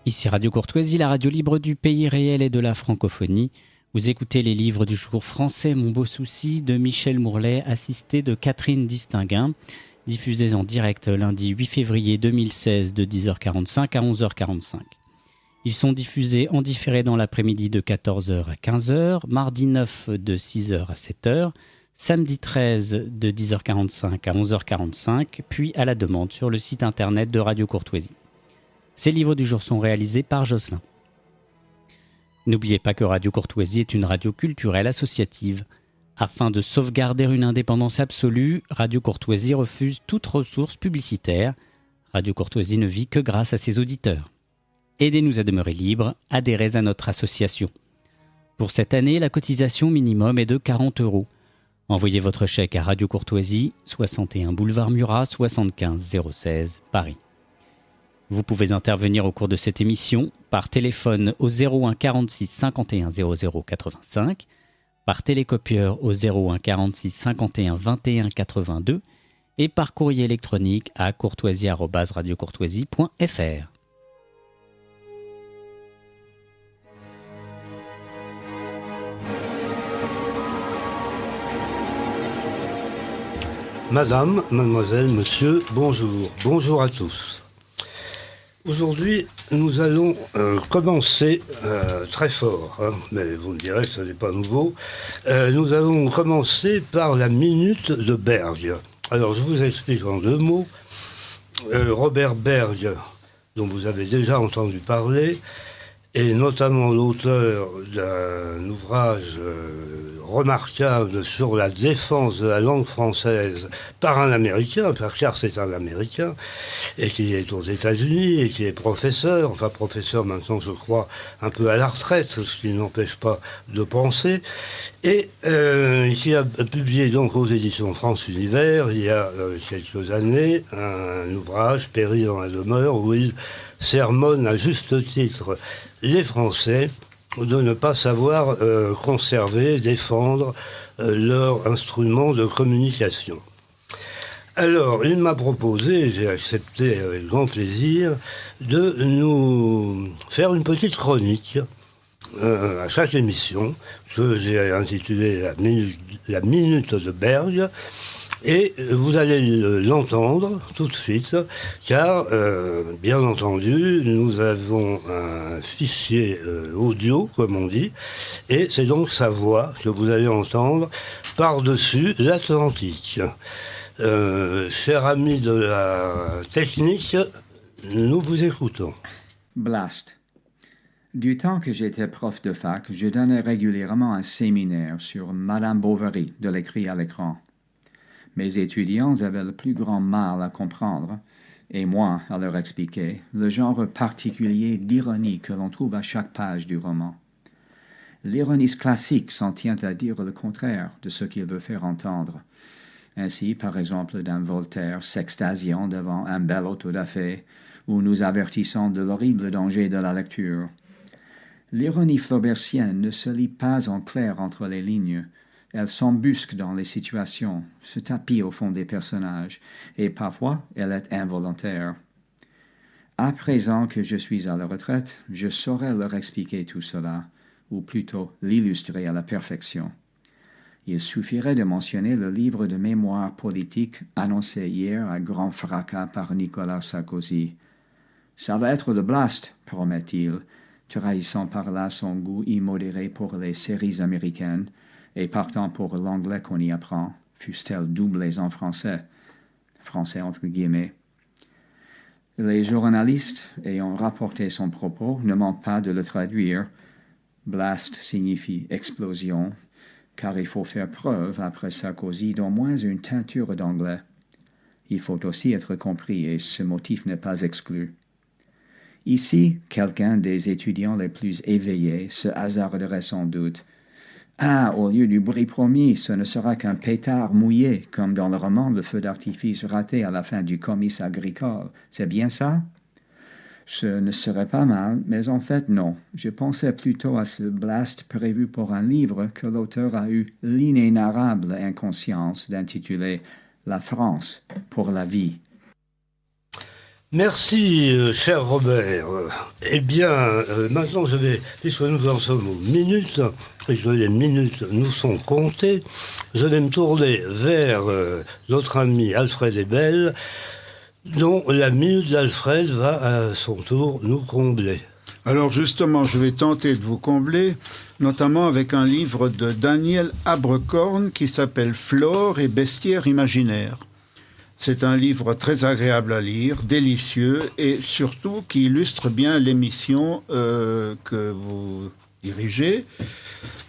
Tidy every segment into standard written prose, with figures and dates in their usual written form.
Ici Radio Courtoisie, la radio libre du pays réel et de la francophonie. Vous écoutez les livres du jour français Mon beau souci de Michel Mourlet, assisté de Catherine Distinguin, diffusés en direct lundi 8 février 2016 de 10h45 à 11h45. Ils sont diffusés en différé dans l'après-midi de 14h à 15h, mardi 9 de 6h à 7h, samedi 13 de 10h45 à 11h45, puis à la demande sur le site internet de Radio Courtoisie. Ces livres du jour sont réalisés par Jocelyn. N'oubliez pas que Radio Courtoisie est une radio culturelle associative. Afin de sauvegarder une indépendance absolue, Radio Courtoisie refuse toute ressource publicitaire. Radio Courtoisie ne vit que grâce à ses auditeurs. Aidez-nous à demeurer libres, adhérez à notre association. Pour cette année, la cotisation minimum est de 40 €. Envoyez votre chèque à Radio Courtoisie, 61 boulevard Murat, 75 016, Paris. Vous pouvez intervenir au cours de cette émission par téléphone au 01 46 51 00 85, par télécopieur au 01 46 51 21 82 et par courrier électronique à courtoisie@radiocourtoisie.fr. Madame, mademoiselle, monsieur, bonjour. Bonjour à tous. Aujourd'hui, nous allons commencer très fort, mais vous me direz que ce n'est pas nouveau. Nous allons commencer par la minute de Berg. Alors, je vous explique en 2 mots. Robert Berg, dont vous avez déjà entendu parler, est notamment l'auteur d'un ouvrage remarquable sur la défense de la langue française par un Américain, car c'est un Américain, et qui est aux États-Unis, et qui est professeur, enfin professeur maintenant je crois un peu à la retraite, ce qui n'empêche pas de penser, et qui a publié donc aux éditions France Univers, il y a quelques années, un ouvrage, Péri dans la demeure, où il sermonne à juste titre les Français de ne pas savoir conserver, défendre leur instrument de communication. Alors, il m'a proposé, et j'ai accepté avec grand plaisir, de nous faire une petite chronique à chaque émission, que j'ai intitulée la minute de Berg. Et vous allez l'entendre tout de suite, car, bien entendu, nous avons un fichier audio, comme on dit, et c'est donc sa voix que vous allez entendre par-dessus l'Atlantique. Cher ami de la technique, nous vous écoutons. Blast. Du temps que j'étais prof de fac, je donnais régulièrement un séminaire sur Madame Bovary, de l'écrit à l'écran. Mes étudiants avaient le plus grand mal à comprendre, et moi à leur expliquer, le genre particulier d'ironie que l'on trouve à chaque page du roman. L'ironiste classique s'en tient à dire le contraire de ce qu'il veut faire entendre. Ainsi, par exemple, d'un Voltaire s'extasiant devant un bel autodafé, ou nous avertissant de l'horrible danger de la lecture. L'ironie flaubertienne ne se lit pas en clair entre les lignes. Elle s'embusque dans les situations, se tapit au fond des personnages, et parfois elle est involontaire. À présent que je suis à la retraite, je saurais leur expliquer tout cela, ou plutôt l'illustrer à la perfection. Il suffirait de mentionner le livre de mémoire politique annoncé hier à grand fracas par Nicolas Sarkozy. « Ça va être le blast », promet-il, trahissant par là son goût immodéré pour les séries américaines, et partant pour l'anglais qu'on y apprend, fussent-elles doublées en français entre guillemets. Les journalistes ayant rapporté son propos ne manquent pas de le traduire. Blast signifie explosion, car il faut faire preuve, après Sarkozy, d'au moins une teinture d'anglais. Il faut aussi être compris, et ce motif n'est pas exclu. Ici, quelqu'un des étudiants les plus éveillés se hasarderait sans doute. Ah, au lieu du bruit promis, ce ne sera qu'un pétard mouillé, comme dans le roman Le feu d'artifice raté à la fin du comice agricole. C'est bien ça? Ce ne serait pas mal, mais en fait non. Je pensais plutôt à ce blast prévu pour un livre que l'auteur a eu l'inénarrable inconscience d'intituler « La France pour la vie ». Merci, cher Robert. Eh bien, maintenant, puisque nous en sommes aux minutes, et que les minutes nous sont comptées, je vais me tourner vers notre ami Alfred Ebel, dont la minute d'Alfred va à son tour nous combler. Alors justement, je vais tenter de vous combler, notamment avec un livre de Daniel Abercorn qui s'appelle « Flore et bestiaires imaginaires ». C'est un livre très agréable à lire, délicieux, et surtout qui illustre bien l'émission que vous dirigez.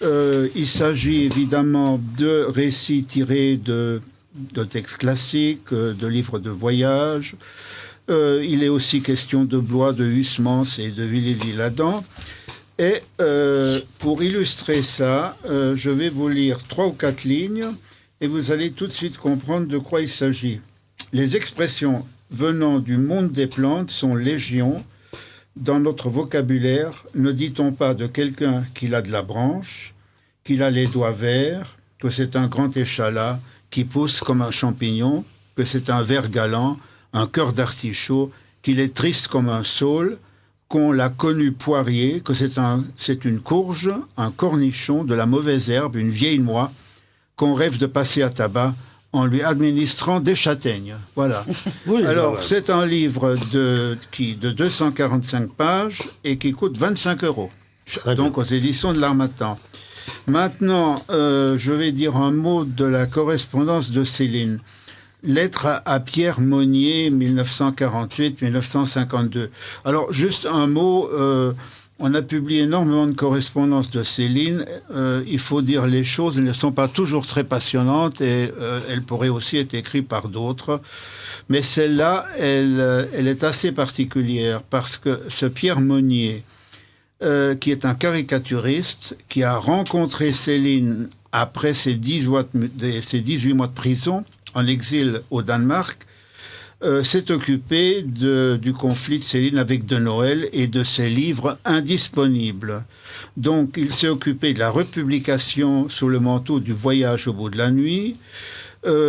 Il s'agit évidemment de récits tirés de textes classiques, de livres de voyage. Il est aussi question de Blois, de Huysmans et de Villiers-l'Isle-Adam. Et pour illustrer ça, je vais vous lire 3 ou 4 lignes et vous allez tout de suite comprendre de quoi il s'agit. Les expressions venant du monde des plantes sont légion. Dans notre vocabulaire, ne dit-on pas de quelqu'un qu'il a de la branche, qu'il a les doigts verts, que c'est un grand échalas qui pousse comme un champignon, que c'est un ver galant, un cœur d'artichaut, qu'il est triste comme un saule, qu'on l'a connu poirier, que c'est une courge, un cornichon, de la mauvaise herbe, une vieille noix, qu'on rêve de passer à tabac en lui administrant des châtaignes. Voilà. Oui, alors, c'est un livre de 245 pages et qui coûte 25 €. Donc, aux éditions de l'Harmattan. Maintenant, je vais dire un mot de la correspondance de Céline. Lettre à Pierre Monnier, 1948-1952. Alors, juste un mot... on a publié énormément de correspondances de Céline. Il faut dire les choses, elles ne sont pas toujours très passionnantes et elles pourraient aussi être écrites par d'autres. Mais celle-là, elle est assez particulière parce que ce Pierre Monnier, qui est un caricaturiste, qui a rencontré Céline après ses 18 mois de prison en exil au Danemark, s'est occupé du conflit de Céline avec de Noël et de ses livres indisponibles. Donc, il s'est occupé de la republication sous le manteau du Voyage au bout de la nuit,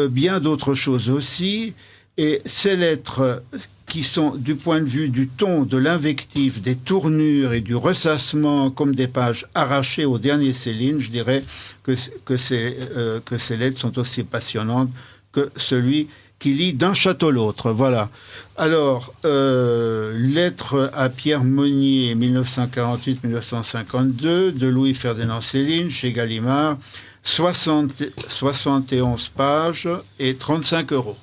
bien d'autres choses aussi. Et ces lettres qui sont, du point de vue du ton, de l'invective, des tournures et du ressassement, comme des pages arrachées au dernier Céline, je dirais que ces lettres sont aussi passionnantes que celui qui lit d'un château l'autre, voilà. Alors, lettre à Pierre Monnier, 1948-1952, de Louis-Ferdinand Céline, chez Gallimard, 71 pages et 35 €.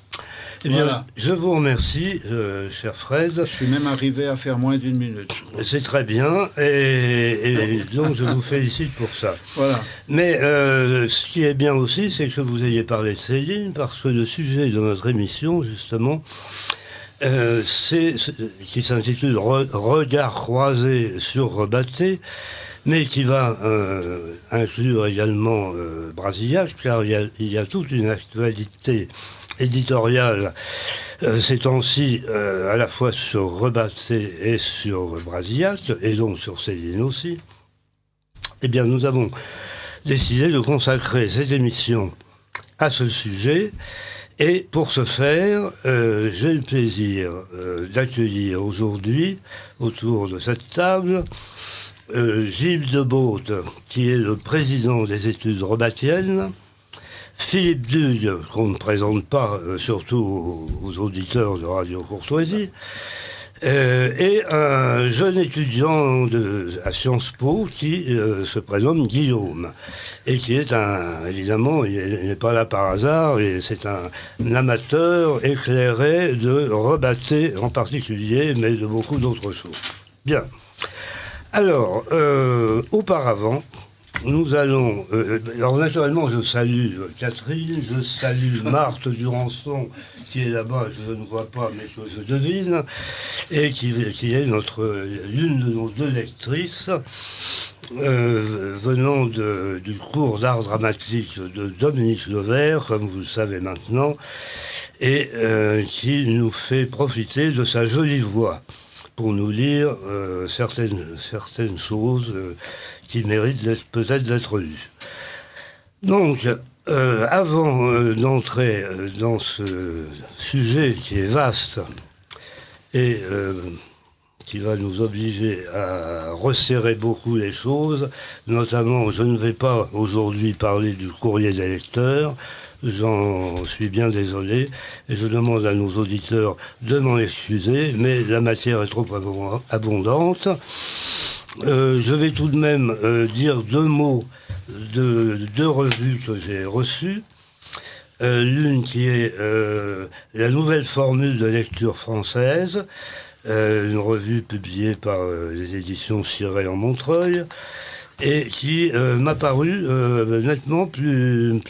Eh bien, voilà. Je vous remercie, cher Fred. Je suis même arrivé à faire moins d'1 minute. C'est très bien, et donc je vous félicite pour ça. Voilà. Mais ce qui est bien aussi, c'est que vous ayez parlé de Céline, parce que le sujet de notre émission, justement, qui s'intitule « Regard croisé sur Rebatté », mais qui va inclure également Brasillac, car il y a toute une actualité éditoriale ces temps-ci, à la fois sur Rebatté et sur Brasillac, et donc sur Céline aussi. Eh bien, nous avons décidé de consacrer cette émission à ce sujet, et pour ce faire, j'ai le plaisir d'accueillir aujourd'hui, autour de cette table, Gilles Debotte, qui est le président des études rebattiennes, Philippe Dugue, qu'on ne présente pas, surtout aux auditeurs de Radio Courtoisie, et un jeune étudiant à Sciences Po qui se prénomme Guillaume, et qui est évidemment, il n'est pas là par hasard, et c'est un amateur éclairé de Rebatté en particulier, mais de beaucoup d'autres choses. Bien. Alors, auparavant, nous allons... alors naturellement, je salue Catherine, je salue Marthe Durançon, qui est là-bas, je ne vois pas, mais que je devine, et qui est l'une de nos 2 lectrices, venant du cours d'art dramatique de Dominique Levert, comme vous le savez maintenant, et qui nous fait profiter de sa jolie voix pour nous lire certaines choses qui méritent peut-être d'être lues. Donc, avant d'entrer dans ce sujet qui est vaste et qui va nous obliger à resserrer beaucoup les choses. Notamment, je ne vais pas aujourd'hui parler du courrier des lecteurs. J'en suis bien désolé et je demande à nos auditeurs de m'en excuser, mais la matière est trop abondante. Je vais tout de même dire 2 mots de 2 revues que j'ai reçues. L'une qui est la nouvelle formule de lecture française, une revue publiée par les éditions Siret en Montreuil, et qui m'a paru nettement plus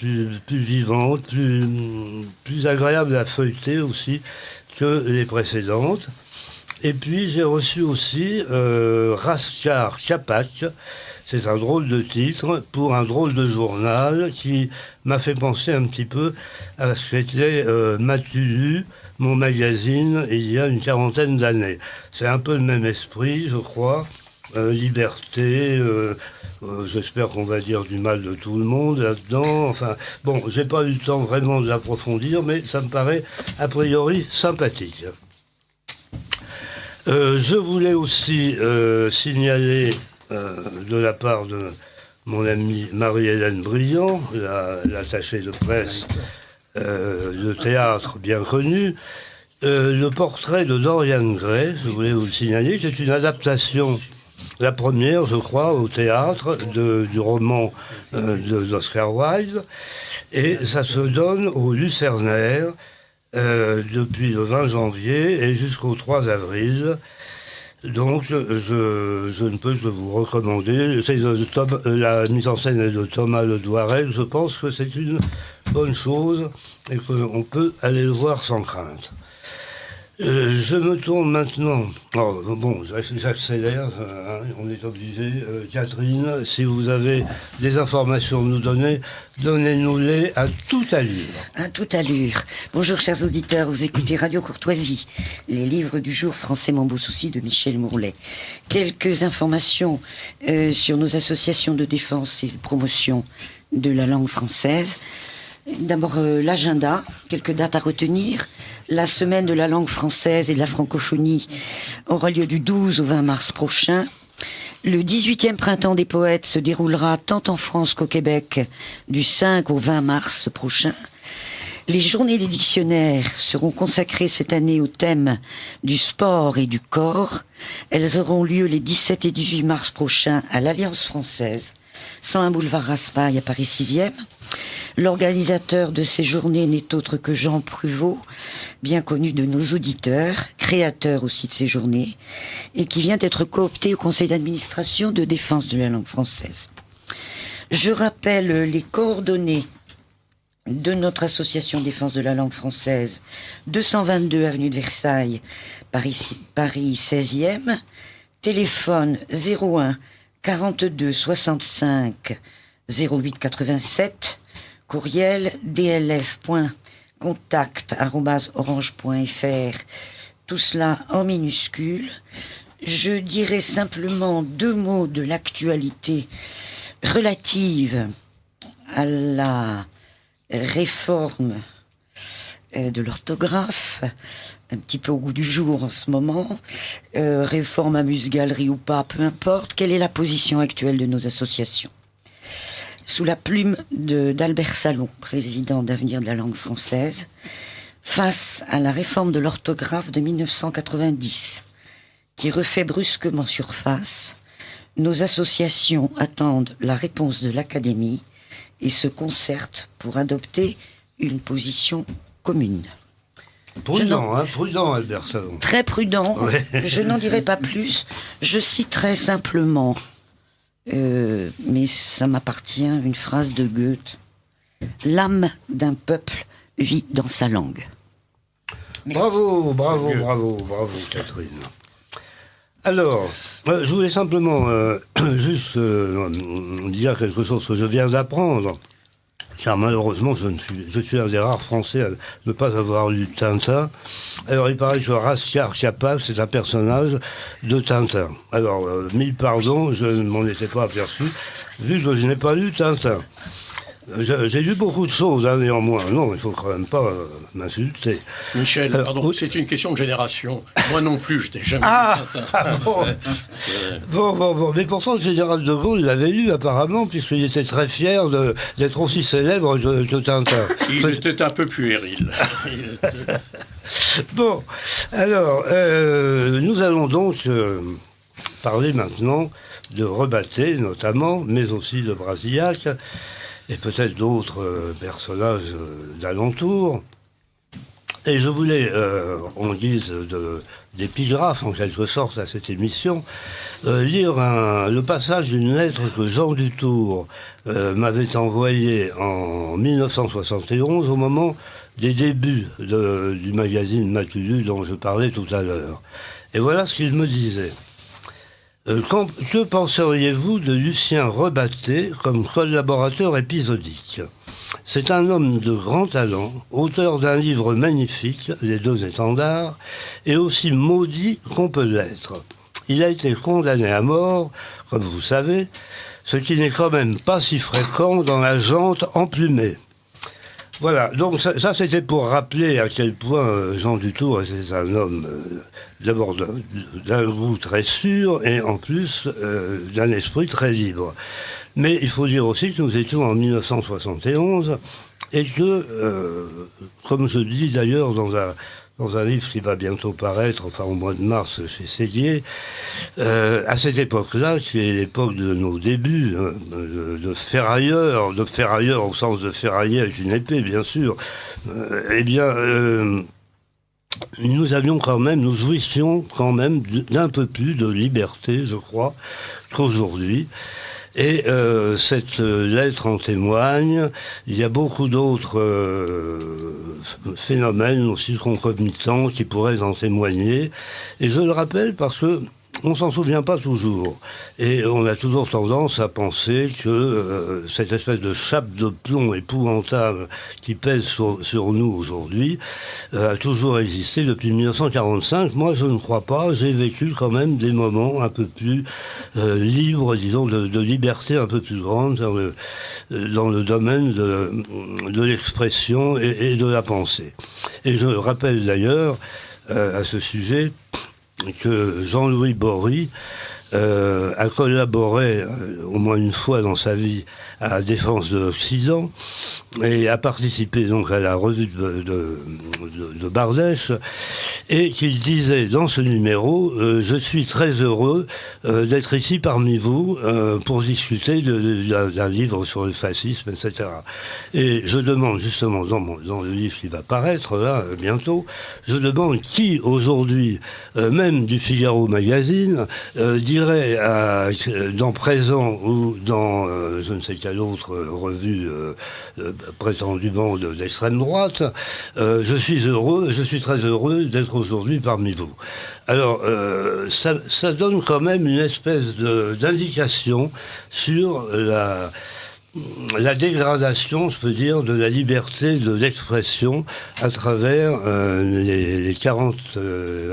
vivante, plus agréable à feuilleter aussi que les précédentes. Et puis j'ai reçu aussi Raskar Kapak. C'est un drôle de titre pour un drôle de journal qui m'a fait penser un petit peu à ce qu'était Matulu, mon magazine, il y a une 40aine d'années. C'est un peu le même esprit, je crois. Liberté, j'espère qu'on va dire du mal de tout le monde là-dedans. Enfin, bon, j'ai pas eu le temps vraiment de l'approfondir, mais ça me paraît a priori sympathique. Je voulais aussi signaler de la part de mon amie Marie-Hélène Briand, l'attachée de presse de théâtre bien connue, le portrait de Dorian Gray, je voulais vous le signaler, c'est une adaptation, la première, je crois, au théâtre du roman d'Oscar Wilde, et ça se donne au Lucernaire depuis le 20 janvier et jusqu'au 3 avril. Donc, je ne peux que vous recommander. La mise en scène est de Thomas Le Douarel. Je pense que c'est une bonne chose et qu'on peut aller le voir sans crainte. Je me tourne maintenant. Oh, bon, j'accélère, hein, on est obligé. Catherine, si vous avez des informations à nous donner, donnez-nous-les à toute allure. À toute allure. Bonjour chers auditeurs, vous écoutez Radio Courtoisie, les livres du jour français Mon beau souci de Michel Mourlet. Quelques informations sur nos associations de défense et de promotion de la langue française. D'abord l'agenda, quelques dates à retenir. La semaine de la langue française et de la francophonie aura lieu du 12 au 20 mars prochain. Le 18e printemps des poètes se déroulera tant en France qu'au Québec du 5 au 20 mars prochain. Les journées des dictionnaires seront consacrées cette année au thème du sport et du corps. Elles auront lieu les 17 et 18 mars prochains à l'Alliance française, 101 boulevard Raspail à Paris 6e. L'organisateur de ces journées n'est autre que Jean Pruvot, bien connu de nos auditeurs, créateur aussi de ces journées, et qui vient d'être coopté au conseil d'administration de défense de la langue française. Je rappelle les coordonnées de notre association défense de la langue française, 222 avenue de Versailles, Paris 16e, téléphone 01 42 65 08 87, courriel dlf.contact@orange.fr, tout cela en minuscules. Je dirais simplement 2 mots de l'actualité relative à la réforme de l'orthographe, un petit peu au goût du jour en ce moment, réforme amuse-galerie ou pas, peu importe. Quelle est la position actuelle de nos associations ? Sous la plume d'Albert Salon, président d'Avenir de la langue française, face à la réforme de l'orthographe de 1990, qui refait brusquement surface, nos associations attendent la réponse de l'Académie et se concertent pour adopter une position commune. Prudent, Albert Salon. Très prudent, ouais. Je n'en dirai pas plus. Je citerai simplement, mais ça m'appartient, une phrase de Goethe. L'âme d'un peuple vit dans sa langue. Merci. Bravo, Catherine. Alors, je voulais simplement juste dire quelque chose que je viens d'apprendre. Car malheureusement, je suis un des rares Français à ne pas avoir lu Tintin. Alors, il paraît que Raskar Kapak, c'est un personnage de Tintin. Alors, mille pardons, je ne m'en étais pas aperçu, vu que je n'ai pas lu Tintin. J'ai lu beaucoup de choses, hein, néanmoins. Non, il ne faut quand même pas m'insulter. Michel, pardon, c'est une question de génération. Moi non plus, je n'ai jamais lu Tintin. Bon. Mais pourtant, le général de Gaulle l'avait lu, apparemment, puisqu'il était très fier d'être aussi célèbre que Tintin. Il était un peu puéril. Bon, alors, nous allons donc parler maintenant de Rebatté, notamment, mais aussi de Brasillac, et peut-être d'autres personnages d'alentour. Et je voulais, en guise d'épigraphe, en quelque sorte, à cette émission, lire le passage d'une lettre que Jean Dutour m'avait envoyée en 1971, au moment des débuts du magazine Matulu dont je parlais tout à l'heure. Et voilà ce qu'il me disait. Que penseriez-vous de Lucien Rebatté comme collaborateur épisodique ? C'est un homme de grand talent, auteur d'un livre magnifique, Les Deux Étendards, et aussi maudit qu'on peut l'être. Il a été condamné à mort, comme vous savez, ce qui n'est quand même pas si fréquent dans la gente emplumée. Voilà, donc ça c'était pour rappeler à quel point Jean Dutour était un homme d'abord d'un goût très sûr et en plus d'un esprit très libre. Mais il faut dire aussi que nous étions en 1971 et que, comme je dis d'ailleurs dans un livre qui va bientôt paraître, enfin au mois de mars chez Séguier, à cette époque-là, qui est l'époque de nos débuts, hein, de ferrailleurs au sens de ferrailler avec une épée, bien sûr, nous jouissions quand même d'un peu plus de liberté, je crois, qu'aujourd'hui. Et cette lettre en témoigne. Il y a beaucoup d'autres phénomènes aussi concomitants qui pourraient en témoigner. Et je le rappelle parce que on s'en souvient pas toujours. Et on a toujours tendance à penser que cette espèce de chape de plomb épouvantable qui pèse sur nous aujourd'hui a toujours existé depuis 1945. Moi, je ne crois pas. J'ai vécu quand même des moments un peu plus libres, disons, de liberté un peu plus grande dans le domaine de l'expression et de la pensée. Et je rappelle d'ailleurs à ce sujet que Jean-Louis Bory a collaboré au moins une fois dans sa vie à la défense de l'Occident et a participé donc à la revue de Bardèche, et qu'il disait dans ce numéro je suis très heureux d'être ici parmi vous pour discuter d'un livre sur le fascisme, etc. Et je demande justement dans le livre qui va paraître là bientôt, je demande qui aujourd'hui, même du Figaro Magazine, dirait dans Présent ou dans je ne sais quelle autre revue prétendument d'extrême droite, je suis très heureux d'être aujourd'hui parmi vous. Alors, ça donne quand même une espèce d'indication sur la dégradation, je peux dire, de la liberté de l'expression à travers les 40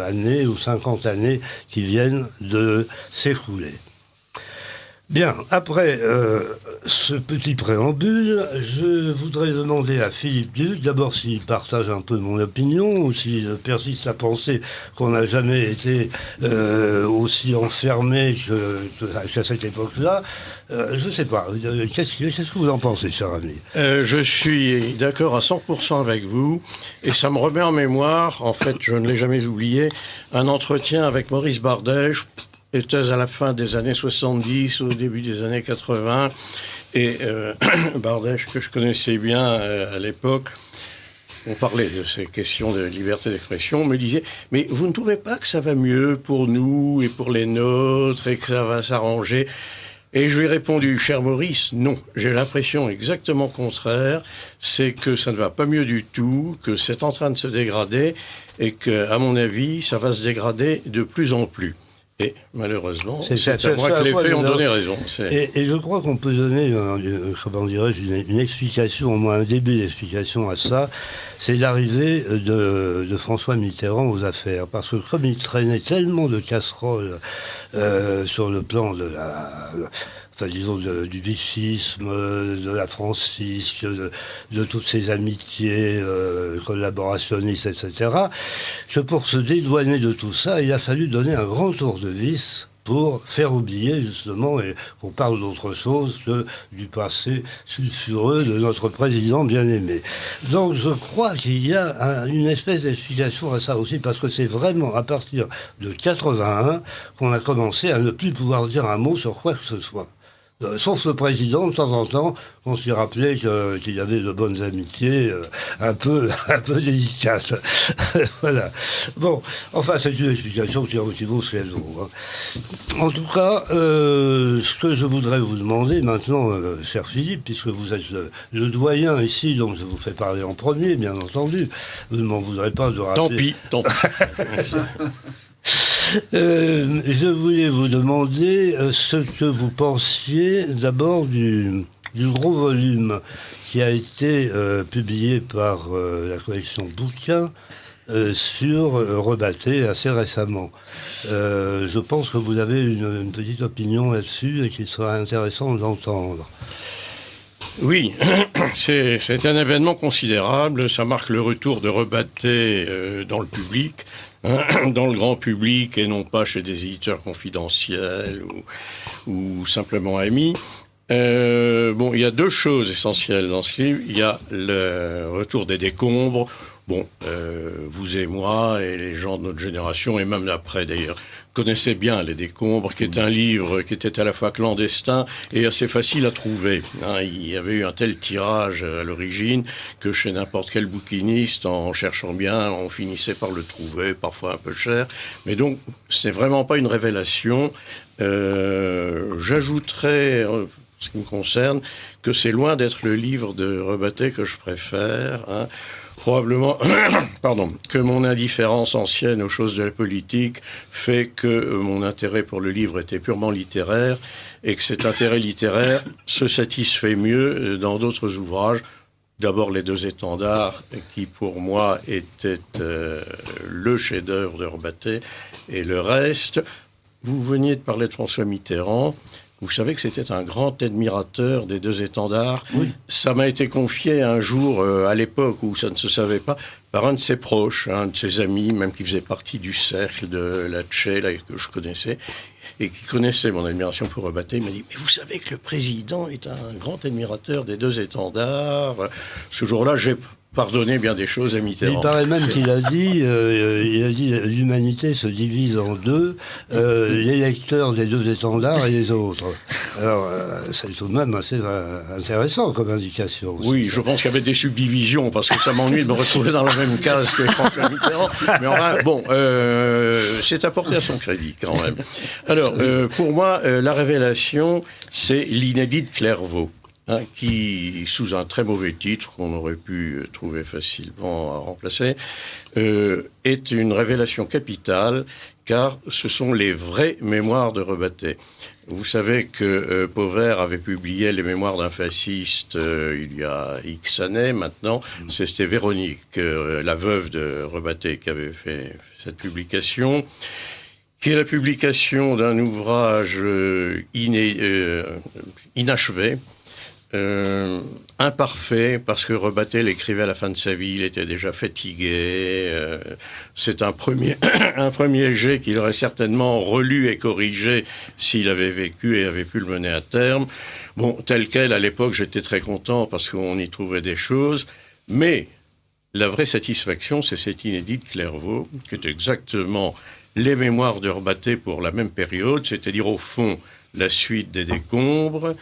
années ou 50 années qui viennent de s'écouler. Bien, après ce petit préambule, je voudrais demander à Philippe Duc, d'abord s'il partage un peu mon opinion, ou s'il persiste à penser qu'on n'a jamais été aussi enfermé qu'à cette époque-là. Je ne sais pas. Qu'est-ce que vous en pensez, cher ami ? Je suis d'accord à 100% avec vous, et ça me remet en mémoire, en fait, je ne l'ai jamais oublié, un entretien avec Maurice Bardèche, était à la fin des années 70, au début des années 80, et Bardèche, que je connaissais bien à l'époque, on parlait de ces questions de liberté d'expression, me disait « Mais vous ne trouvez pas que ça va mieux pour nous et pour les nôtres, et que ça va s'arranger ?» Et je lui ai répondu « Cher Maurice, non, j'ai l'impression exactement contraire, c'est que ça ne va pas mieux du tout, que c'est en train de se dégrader, et qu'à mon avis, ça va se dégrader de plus en plus. » Et malheureusement, c'est à moi que les faits ont donné raison. Et je crois qu'on peut donner, comment dirais-je, une explication, au moins un début d'explication à ça. C'est l'arrivée de François Mitterrand aux affaires. Parce que comme il traînait tellement de casseroles sur le plan de disons, du vichisme, de la transfisque, de toutes ces amitiés collaborationnistes, etc., que pour se dédouaner de tout ça, il a fallu donner un grand tour de vis pour faire oublier, justement, et qu'on parle d'autre chose que du passé sulfureux de notre président bien-aimé. Donc je crois qu'il y a une espèce d'explication à ça aussi, parce que c'est vraiment à partir de 81 qu'on a commencé à ne plus pouvoir dire un mot sur quoi que ce soit. Sauf le président, de temps en temps, on s'y rappelait qu'il y avait de bonnes amitiés un peu délicates. Voilà. Bon, enfin, c'est une explication qui a aussi beau ce qu'elle vaut. En tout cas, ce que je voudrais vous demander maintenant, cher Philippe, puisque vous êtes le doyen ici, donc je vous fais parler en premier, bien entendu. Vous ne m'en voudrez pas de rappeler... Tant pis. Je voulais vous demander ce que vous pensiez d'abord du gros volume qui a été publié par la collection Bouquins sur Rebatté assez récemment. Je pense que vous avez une petite opinion là-dessus et qu'il serait intéressant d'entendre. Oui, c'est un événement considérable. Ça marque le retour de Rebatté dans le public. Dans le grand public et non pas chez des éditeurs confidentiels ou simplement amis. Il y a deux choses essentielles dans ce livre. Il y a le retour des décombres. Vous et moi et les gens de notre génération et même d'après d'ailleurs connaissaient bien Les Décombres, qui est un livre qui était à la fois clandestin et assez facile à trouver. Il y avait eu un tel tirage à l'origine que chez n'importe quel bouquiniste, en cherchant bien, on finissait par le trouver, parfois un peu cher. Mais donc, c'est vraiment pas une révélation. J'ajouterais, ce qui me concerne, que c'est loin d'être le livre de Rebatté que je préfère. Probablement, que mon indifférence ancienne aux choses de la politique fait que mon intérêt pour le livre était purement littéraire et que cet intérêt littéraire se satisfait mieux dans d'autres ouvrages. D'abord Les Deux Étendards, qui pour moi était le chef-d'œuvre de Rebatté, et le reste. Vous veniez de parler de François Mitterrand. Vous savez que c'était un grand admirateur des Deux Étendards. Oui. Ça m'a été confié un jour, à l'époque où ça ne se savait pas, par un de ses proches, un de ses amis, même qui faisait partie du cercle de la Tché, là, que je connaissais, et qui connaissait mon admiration pour Rebatté. Il m'a dit « Mais vous savez que le président est un grand admirateur des Deux Étendards ?» Ce jour-là, j'ai pardonné bien des choses à Mitterrand. Il paraît même qu'il a dit l'humanité se divise en deux, les lecteurs des Deux Étendards et les autres. Alors, c'est tout de même assez intéressant comme indication. Oui, je pense qu'il y avait des subdivisions, parce que ça m'ennuie de me retrouver dans la même case que François Mitterrand. Mais c'est apporté à son crédit, quand même. Alors, pour moi, la révélation, c'est l'inédit de Clairvaux. Qui, sous un très mauvais titre qu'on aurait pu trouver facilement à remplacer, est une révélation capitale, car ce sont les vraies mémoires de Rebatté. Vous savez que Pauvert avait publié les mémoires d'un fasciste il y a X années maintenant. C'était Véronique, la veuve de Rebatté, qui avait fait cette publication, qui est la publication d'un ouvrage inachevé, imparfait, parce que Rebatté l'écrivait à la fin de sa vie, il était déjà fatigué. C'est un premier jet qu'il aurait certainement relu et corrigé s'il avait vécu et avait pu le mener à terme. Tel quel, à l'époque, j'étais très content parce qu'on y trouvait des choses, mais la vraie satisfaction, c'est cet inédit de Clairvaux, qui est exactement les mémoires de Rebatté pour la même période, c'est-à-dire au fond la suite des Décombres,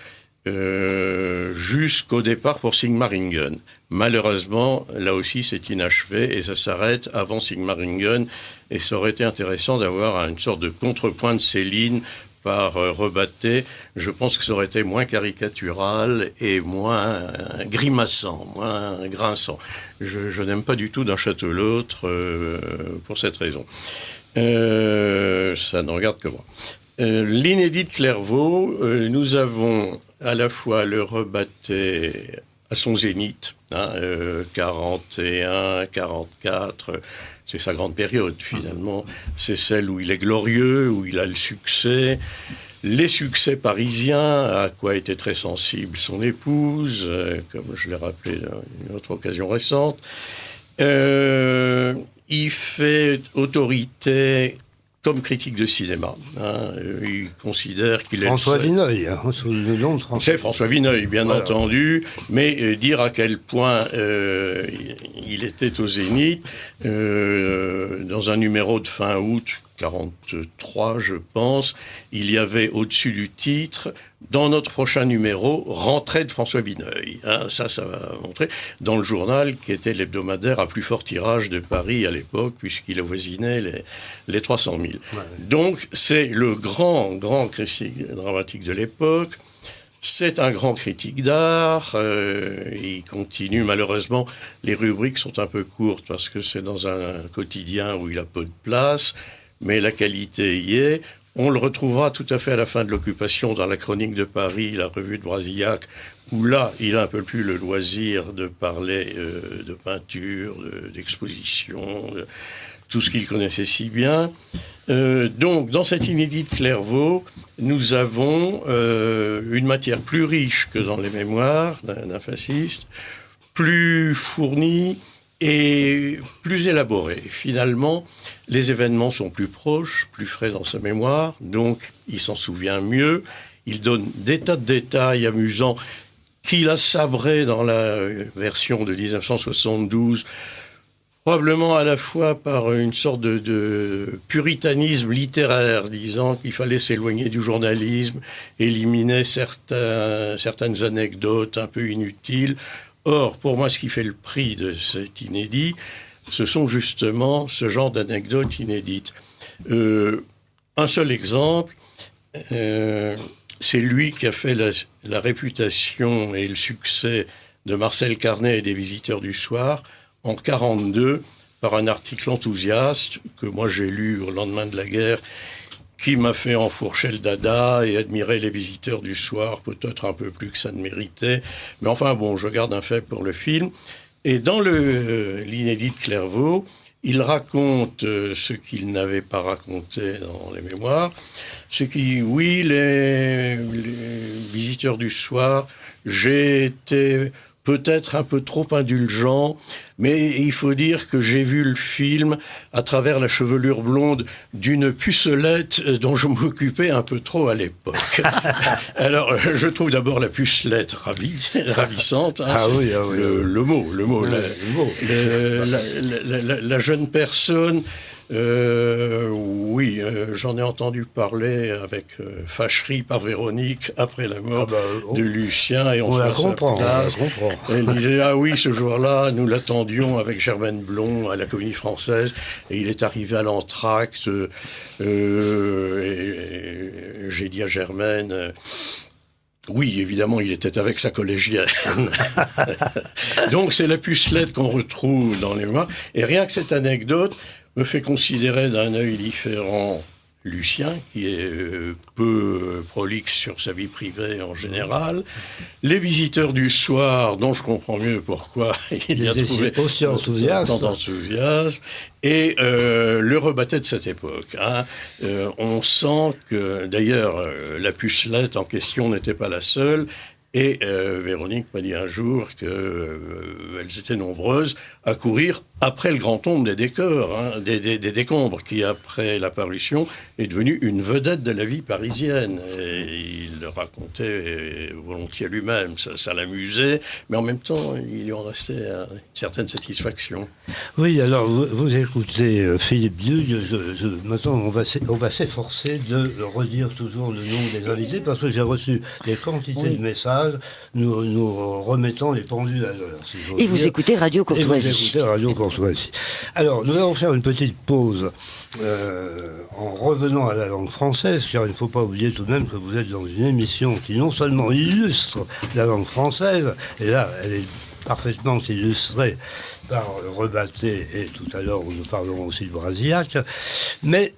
jusqu'au départ pour Sigmaringen. Malheureusement, là aussi, c'est inachevé et ça s'arrête avant Sigmaringen. Et ça aurait été intéressant d'avoir une sorte de contrepoint de Céline par Rebatté. Je pense que ça aurait été moins caricatural et moins grimaçant, moins grinçant. Je n'aime pas du tout d'un château l'autre pour cette raison. Ça ne regarde que moi. L'inédit de Clairvaux, nous avons à la fois le Rebatté à son zénith, 41, 44, c'est sa grande période finalement, c'est celle où il est glorieux, où il a le succès. les succès parisiens, à quoi était très sensible son épouse, comme je l'ai rappelé dans une autre occasion récente. Il fait autorité comme critique de cinéma. Il considère qu'il est François Vineuil, sous le nom de François. C'est François Vineuil, bien entendu, mais dire à quel point il était au Zénith, dans un numéro de fin août 43, je pense, il y avait au-dessus du titre, dans notre prochain numéro, rentrée de François Vineuil. Ça va montrer. Dans le journal, qui était l'hebdomadaire à plus fort tirage de Paris à l'époque, puisqu'il avoisinait les 300 000. Ouais. Donc, c'est le grand critique dramatique de l'époque. C'est un grand critique d'art. Il continue, malheureusement, les rubriques sont un peu courtes, parce que c'est dans un quotidien où il a peu de place. Mais la qualité y est. On le retrouvera tout à fait à la fin de l'occupation dans la Chronique de Paris, la revue de Brasillac, où là, il a un peu plus le loisir de parler de peinture, d'exposition, de tout ce qu'il connaissait si bien. Donc, dans cette inédite Clairvaux, nous avons une matière plus riche que dans les mémoires d'un fasciste, plus fournie, et plus élaboré. Finalement, les événements sont plus proches, plus frais dans sa mémoire, donc il s'en souvient mieux. Il donne des tas de détails amusants qu'il a sabrés dans la version de 1972, probablement à la fois par une sorte de puritanisme littéraire, disant qu'il fallait s'éloigner du journalisme, éliminer certaines anecdotes un peu inutiles. Or, pour moi, ce qui fait le prix de cet inédit, ce sont justement ce genre d'anecdotes inédites. Un seul exemple, c'est lui qui a fait la réputation et le succès de Marcel Carnet et des Visiteurs du Soir en 1942 par un article enthousiaste que moi j'ai lu au lendemain de la guerre, qui m'a fait enfourcher le dada et admirer les Visiteurs du Soir, peut-être un peu plus que ça ne méritait. Mais enfin, bon, je garde un fait pour le film. Et dans l'inédit de Clairvaux, il raconte ce qu'il n'avait pas raconté dans les mémoires. Oui, les Visiteurs du Soir, j'ai été peut-être un peu trop indulgent, mais il faut dire que j'ai vu le film à travers la chevelure blonde d'une pucelette dont je m'occupais un peu trop à l'époque. Alors, je trouve d'abord la pucelette ravissante. Oui. Le mot. La jeune personne. Oui, j'en ai entendu parler avec fâcherie par Véronique après la mort de Lucien, et on se la comprend. Elle disait, oui, ce jour-là, nous l'attendions avec Germaine Blond à la Comédie Française, et il est arrivé à l'entracte, et j'ai dit à Germaine... Oui, évidemment, il était avec sa collégienne. Donc, c'est la pucelette qu'on retrouve dans les mémoires. Et rien que cette anecdote me fait considérer d'un œil différent Lucien, qui est peu prolixe sur sa vie privée en général. Les Visiteurs du Soir, dont je comprends mieux pourquoi il y a trouvé aussi tant d'enthousiasme. Et le Rebattet de cette époque. On sent que, d'ailleurs, la pucelette en question n'était pas la seule. Et Véronique m'a dit un jour qu'elles étaient nombreuses à courir après le grand ombre des décors, des décombres, qui, après la parution, est devenu une vedette de la vie parisienne. Et il le racontait volontiers lui-même, ça l'amusait, mais en même temps, il lui en restait une certaine satisfaction. Oui, alors, vous écoutez Philippe Duc, maintenant, on va s'efforcer de redire toujours le nom des invités, parce que j'ai reçu des quantités de messages nous remettant les pendules à l'heure. Si et vous écoutez Radio Courtoisie. Alors, nous allons faire une petite pause en revenant à la langue française, car il ne faut pas oublier tout de même que vous êtes dans une émission qui non seulement illustre la langue française, et là, elle est parfaitement illustrée par Rebattet, et tout à l'heure, nous parlerons aussi de Brasillac, mais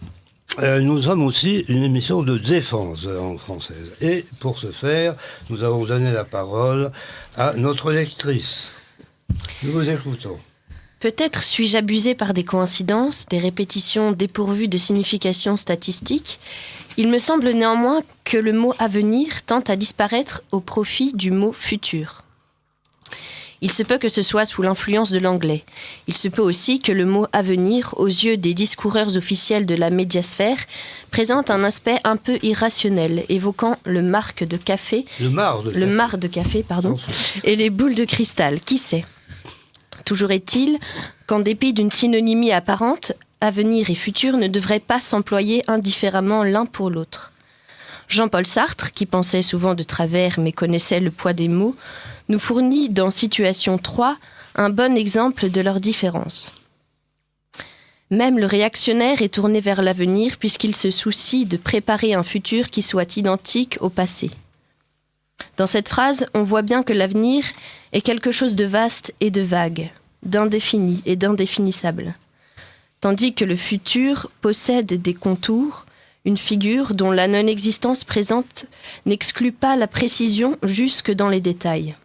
nous sommes aussi une émission de défense de la langue française. Et pour ce faire, nous avons donné la parole à notre lectrice. Nous vous écoutons. Peut-être suis-je abusé par des coïncidences, des répétitions dépourvues de signification statistique. Il me semble néanmoins que le mot avenir tend à disparaître au profit du mot futur. Il se peut que ce soit sous l'influence de l'anglais. Il se peut aussi que le mot avenir, aux yeux des discoureurs officiels de la médiasphère, présente un aspect un peu irrationnel, évoquant le marc de café, le marc de café, et les boules de cristal. Qui sait ? Toujours est-il qu'en dépit d'une synonymie apparente, avenir et futur ne devraient pas s'employer indifféremment l'un pour l'autre. Jean-Paul Sartre, qui pensait souvent de travers mais connaissait le poids des mots, nous fournit dans Situation 3 un bon exemple de leur différence. Même le réactionnaire est tourné vers l'avenir puisqu'il se soucie de préparer un futur qui soit identique au passé. Dans cette phrase, on voit bien que l'avenir est quelque chose de vaste et de vague, d'indéfini et d'indéfinissable, tandis que le futur possède des contours, une figure dont la non-existence présente n'exclut pas la précision jusque dans les détails.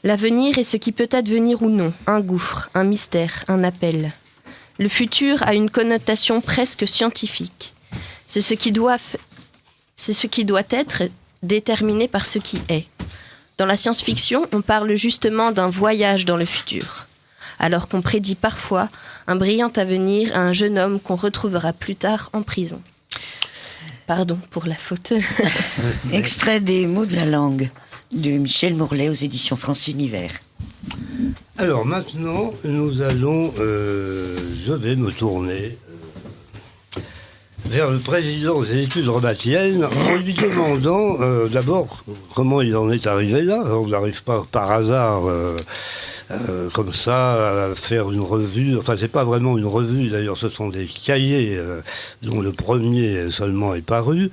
L'avenir est ce qui peut advenir ou non, un gouffre, un mystère, un appel. Le futur a une connotation presque scientifique. C'est ce qui doit être déterminé par ce qui est. Dans la science-fiction, on parle justement d'un voyage dans le futur, alors qu'on prédit parfois un brillant avenir à un jeune homme qu'on retrouvera plus tard en prison. Pardon pour la faute. Extrait des mots de la langue de Michel Mourlet aux éditions France Univers. Alors maintenant, je vais me tourner vers le président des études rebatiennes en lui demandant d'abord comment il en est arrivé là. On n'arrive pas par hasard comme ça à faire une revue. Enfin, c'est pas vraiment une revue d'ailleurs, ce sont des cahiers dont le premier seulement est paru,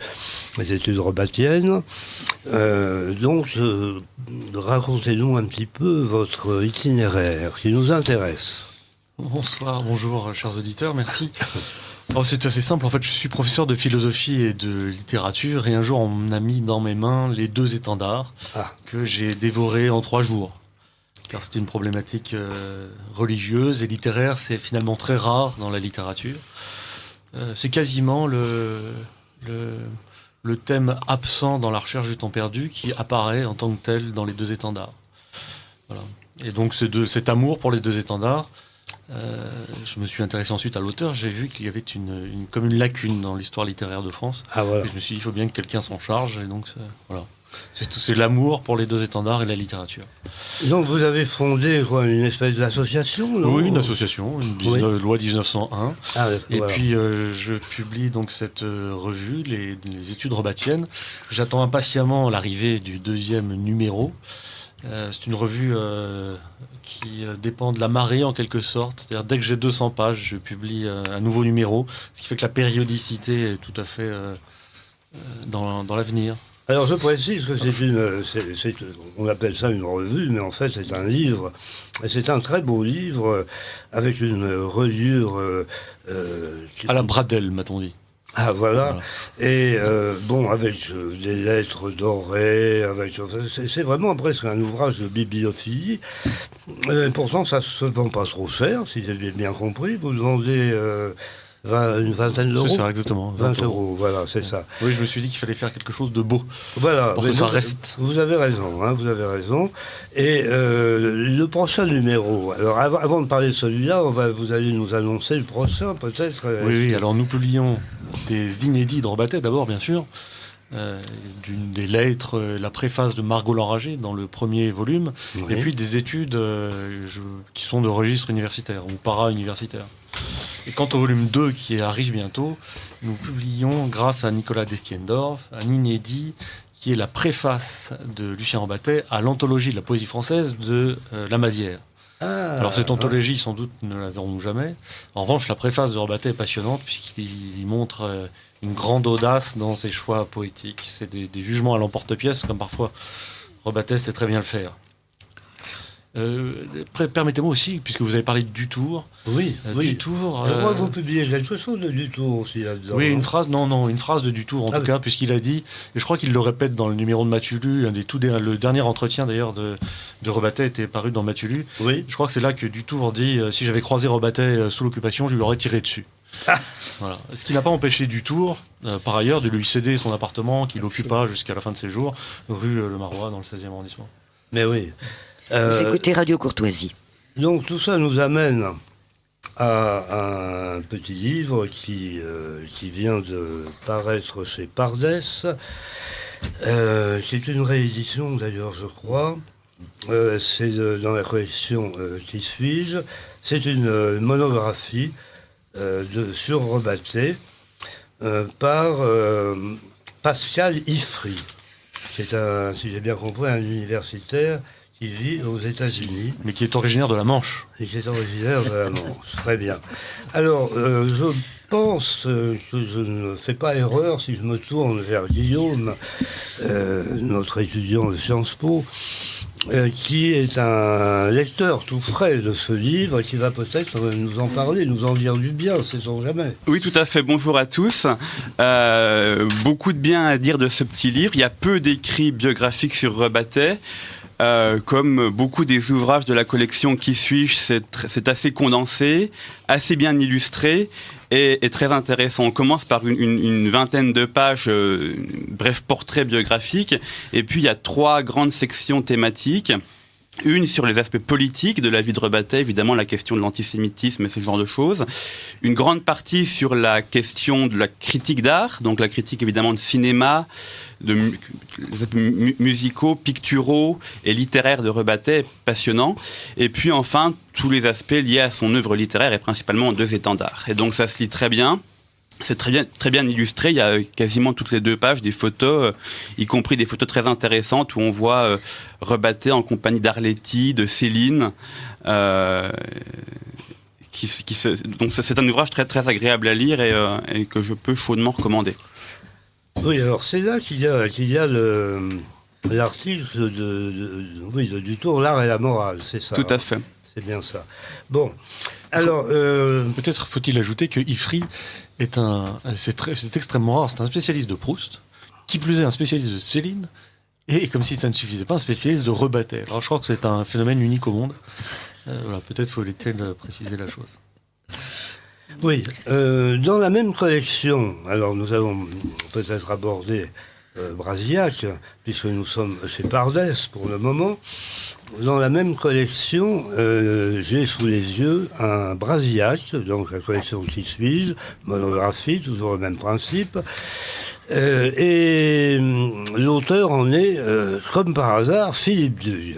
les études rebatiennes. Donc, racontez-nous un petit peu votre itinéraire qui nous intéresse. Bonsoir, bonjour chers auditeurs, merci. Alors, c'est assez simple, en fait je suis professeur de philosophie et de littérature et un jour on m'a mis dans mes mains les 2 étendards que j'ai dévorés en 3 jours. Car c'est une problématique religieuse et littéraire, c'est finalement très rare dans la littérature. C'est quasiment le thème absent dans la recherche du temps perdu qui apparaît en tant que tel dans les 2 étendards. Voilà. Et donc cet amour pour les 2 étendards, je me suis intéressé ensuite à l'auteur, j'ai vu qu'il y avait comme une lacune dans l'histoire littéraire de France. Voilà. Et je me suis dit, il faut bien que quelqu'un s'en charge, et donc voilà. C'est l'amour pour les 2 étendards et la littérature. Donc vous avez fondé une espèce d'association, non ? Oui, une association, loi 1901. Et voilà. Puis je publie donc cette revue, les études rebatiennes. J'attends impatiemment l'arrivée du 2e numéro. C'est une revue qui dépend de la marée en quelque sorte. C'est-à-dire dès que j'ai 200 pages, je publie un nouveau numéro. Ce qui fait que la périodicité est tout à fait dans l'avenir. Alors je précise que on appelle ça une revue, mais en fait c'est un livre, et c'est un très beau livre avec une reliure... à la Bradel, m'a-t-on dit. Ah voilà. Et avec des lettres dorées, c'est vraiment presque un ouvrage de bibliophilie. Pourtant ça se vend pas trop cher, si j'ai bien compris. Vous le vendez... une vingtaine d'euros. C'est ça, exactement. 20 euros, voilà, c'est ça. Oui, je me suis dit qu'il fallait faire quelque chose de beau. Voilà. Pour que ça reste. Vous avez raison, vous avez raison. Et le prochain numéro, alors avant de parler de celui-là, vous allez nous annoncer le prochain, peut-être. Oui, alors nous publions des inédits de Rebattet, d'abord, bien sûr. Des lettres, la préface de Margot Lanrager dans le premier volume, et puis des études qui sont de registre universitaire ou para-universitaire. Et quant au volume 2 qui arrive bientôt, nous publions, grâce à Nicolas Destiendorf, un inédit qui est la préface de Lucien Rebattet à l'anthologie de la poésie française de La Mazière. Alors cette anthologie, sans doute, ne la verrons-nous jamais. En revanche, la préface de Rebattet est passionnante puisqu'il montre une grande audace dans ses choix poétiques. C'est des jugements à l'emporte-pièce, comme parfois Rebattet sait très bien le faire. Permettez-moi aussi, puisque vous avez parlé de Dutour. Oui, oui. Dutour. Je crois que vous publiez quelque chose de Dutour aussi là-dedans. Oui, une phrase de Dutour, en tout cas, puisqu'il a dit, et je crois qu'il le répète dans le numéro de Matulu, le dernier entretien d'ailleurs de Rebattet était paru dans Matulu. Oui. Je crois que c'est là que Dutour dit si j'avais croisé Rebattet sous l'occupation, je lui aurais tiré dessus. Voilà. Ce qui n'a pas empêché Dutour, par ailleurs, de lui céder son appartement qu'il occupa jusqu'à la fin de ses jours, rue Le Marois, dans le 16e arrondissement. Mais oui. Vous écoutez Radio Courtoisie. Donc tout ça nous amène à un petit livre qui vient de paraître chez Pardès. C'est une réédition d'ailleurs, je crois. C'est dans la collection Qui suis-je. C'est une monographie sur Rebattet par Pascal Iffry. C'est si j'ai bien compris, un universitaire qui vit aux États-Unis. Mais qui est originaire de la Manche. Et qui est originaire de la Manche. Très bien. Alors, je pense que je ne fais pas erreur si je me tourne vers Guillaume, notre étudiant de Sciences Po, qui est un lecteur tout frais de ce livre, qui va peut-être nous en parler, nous en dire du bien, sait-on jamais. Oui, tout à fait. Bonjour à tous. Beaucoup de bien à dire de ce petit livre. Il y a peu d'écrits biographiques sur Rebattet. Comme beaucoup des ouvrages de la collection Qui suis-je, c'est assez condensé, assez bien illustré et très intéressant. On commence par une vingtaine de pages, bref, portrait biographique, et puis il y a 3 grandes sections thématiques. Une sur les aspects politiques de la vie de Rebattet, évidemment la question de l'antisémitisme et ce genre de choses. Une grande partie sur la question de la critique d'art, donc la critique évidemment de cinéma, de musicaux, picturaux et littéraires de Rebattet, passionnant. Et puis enfin, tous les aspects liés à son œuvre littéraire et principalement aux 2 étendards. Et donc ça se lit très bien. C'est très bien illustré. Il y a quasiment toutes les 2 pages des photos, y compris des photos très intéressantes où on voit Rebattet en compagnie d'Arletty, de Céline. Donc c'est un ouvrage très, très agréable à lire et que je peux chaudement recommander. Oui, alors c'est là qu'il y a l'article de Dutour, l'art et la morale, c'est ça. Tout à fait. C'est bien ça. Bon, alors... Peut-être faut-il ajouter que Iffry c'est extrêmement rare, c'est un spécialiste de Proust, qui plus est un spécialiste de Céline, et comme si ça ne suffisait pas, un spécialiste de Rebattet. Alors je crois que c'est un phénomène unique au monde. Voilà, peut-être faut-il préciser la chose. Oui, dans la même collection, alors nous allons peut-être aborder Brasillac, puisque nous sommes chez Pardès pour le moment. Dans la même collection, j'ai sous les yeux un Brasillac, donc la collection Qui suis-je, monographie, toujours le même principe. Et l'auteur en est, comme par hasard, Philippe Duy.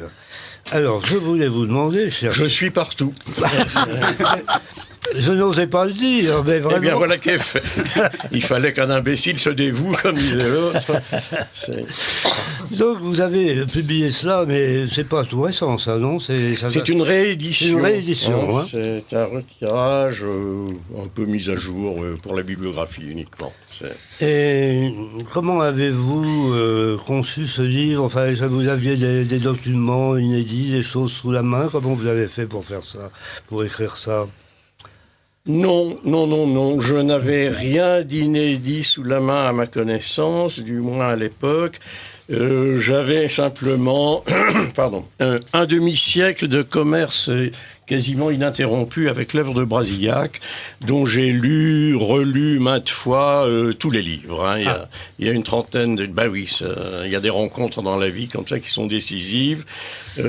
Alors, je voulais vous demander, cher... Je suis partout. Je n'osais pas le dire, mais vraiment... Eh bien, voilà qu'il fait. Il fallait qu'un imbécile se dévoue, comme disait l'autre. Donc, vous avez publié cela, mais c'est pas tout récent, ça, non? C'est une réédition. C'est une réédition, hein. C'est un retirage un peu mis à jour pour la bibliographie uniquement. Et comment avez-vous conçu ce livre? Enfin, vous aviez des documents inédits, des choses sous la main? Comment vous avez fait pour faire ça, pour écrire ça? Non. Je n'avais rien d'inédit sous la main à ma connaissance, du moins à l'époque. J'avais simplement un demi-siècle de commerce quasiment ininterrompu avec l'œuvre de Brasillac, dont j'ai lu, relu maintes fois tous les livres. Hein. Il y a une trentaine de... il y a des rencontres dans la vie comme ça qui sont décisives.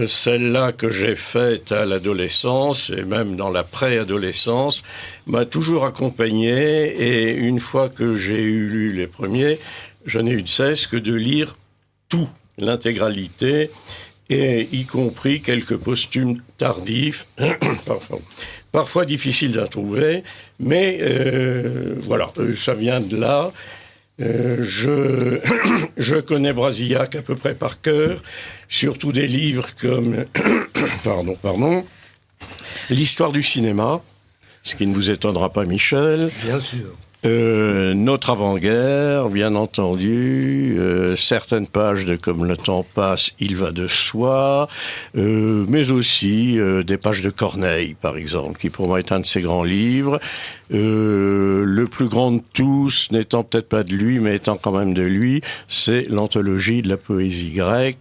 Celle-là que j'ai faite à l'adolescence, et même dans la préadolescence, m'a toujours accompagné. Et une fois que j'ai lu les premiers, je n'ai eu de cesse que de lire tout, l'intégralité, et y compris quelques posthumes tardifs, parfois difficiles à trouver, mais voilà, ça vient de là. Je connais Brasillac à peu près par cœur, surtout des livres comme l'histoire du cinéma, ce qui ne vous étonnera pas, Michel. Bien sûr. Notre avant-guerre, bien entendu, certaines pages de Comme le temps passe, il va de soi, mais aussi des pages de Corneille, par exemple, qui pour moi est un de ses grands livres. Le plus grand de tous, n'étant peut-être pas de lui, mais étant quand même de lui, c'est l'anthologie de la poésie grecque,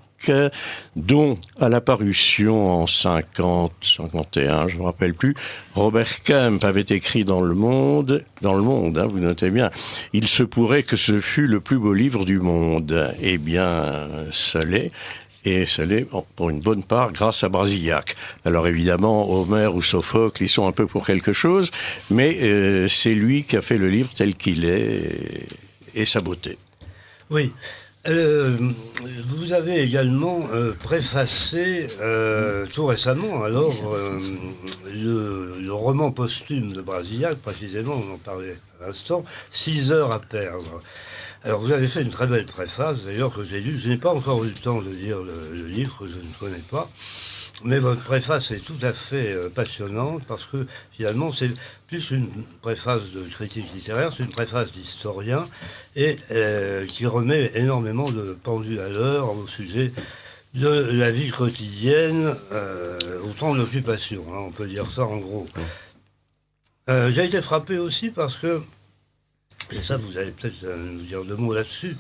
dont, à la parution en 51, je ne me rappelle plus, Robert Kemp avait écrit dans Le Monde, hein, vous notez bien, il se pourrait que ce fût le plus beau livre du monde. Eh bien, ça l'est. Et ça l'est, pour une bonne part, grâce à Brasillac. Alors évidemment, Homère ou Sophocle, ils sont un peu pour quelque chose, mais c'est lui qui a fait le livre tel qu'il est, et sa beauté. Oui. Vous avez également préfacé tout récemment alors le roman posthume de Brasillac, précisément, on en parlait à l'instant, 6 heures à perdre. Alors vous avez fait une très belle préface d'ailleurs que j'ai lue, je n'ai pas encore eu le temps de lire le livre que je ne connais pas, mais votre préface est tout à fait passionnante parce que finalement c'est plus une préface de critique littéraire, c'est une préface d'historien et qui remet énormément de pendules à l'heure au sujet de la vie quotidienne au temps d'occupation, hein, on peut dire ça en gros. J'ai été frappé aussi parce que, et ça vous allez peut-être nous dire 2 mots là-dessus,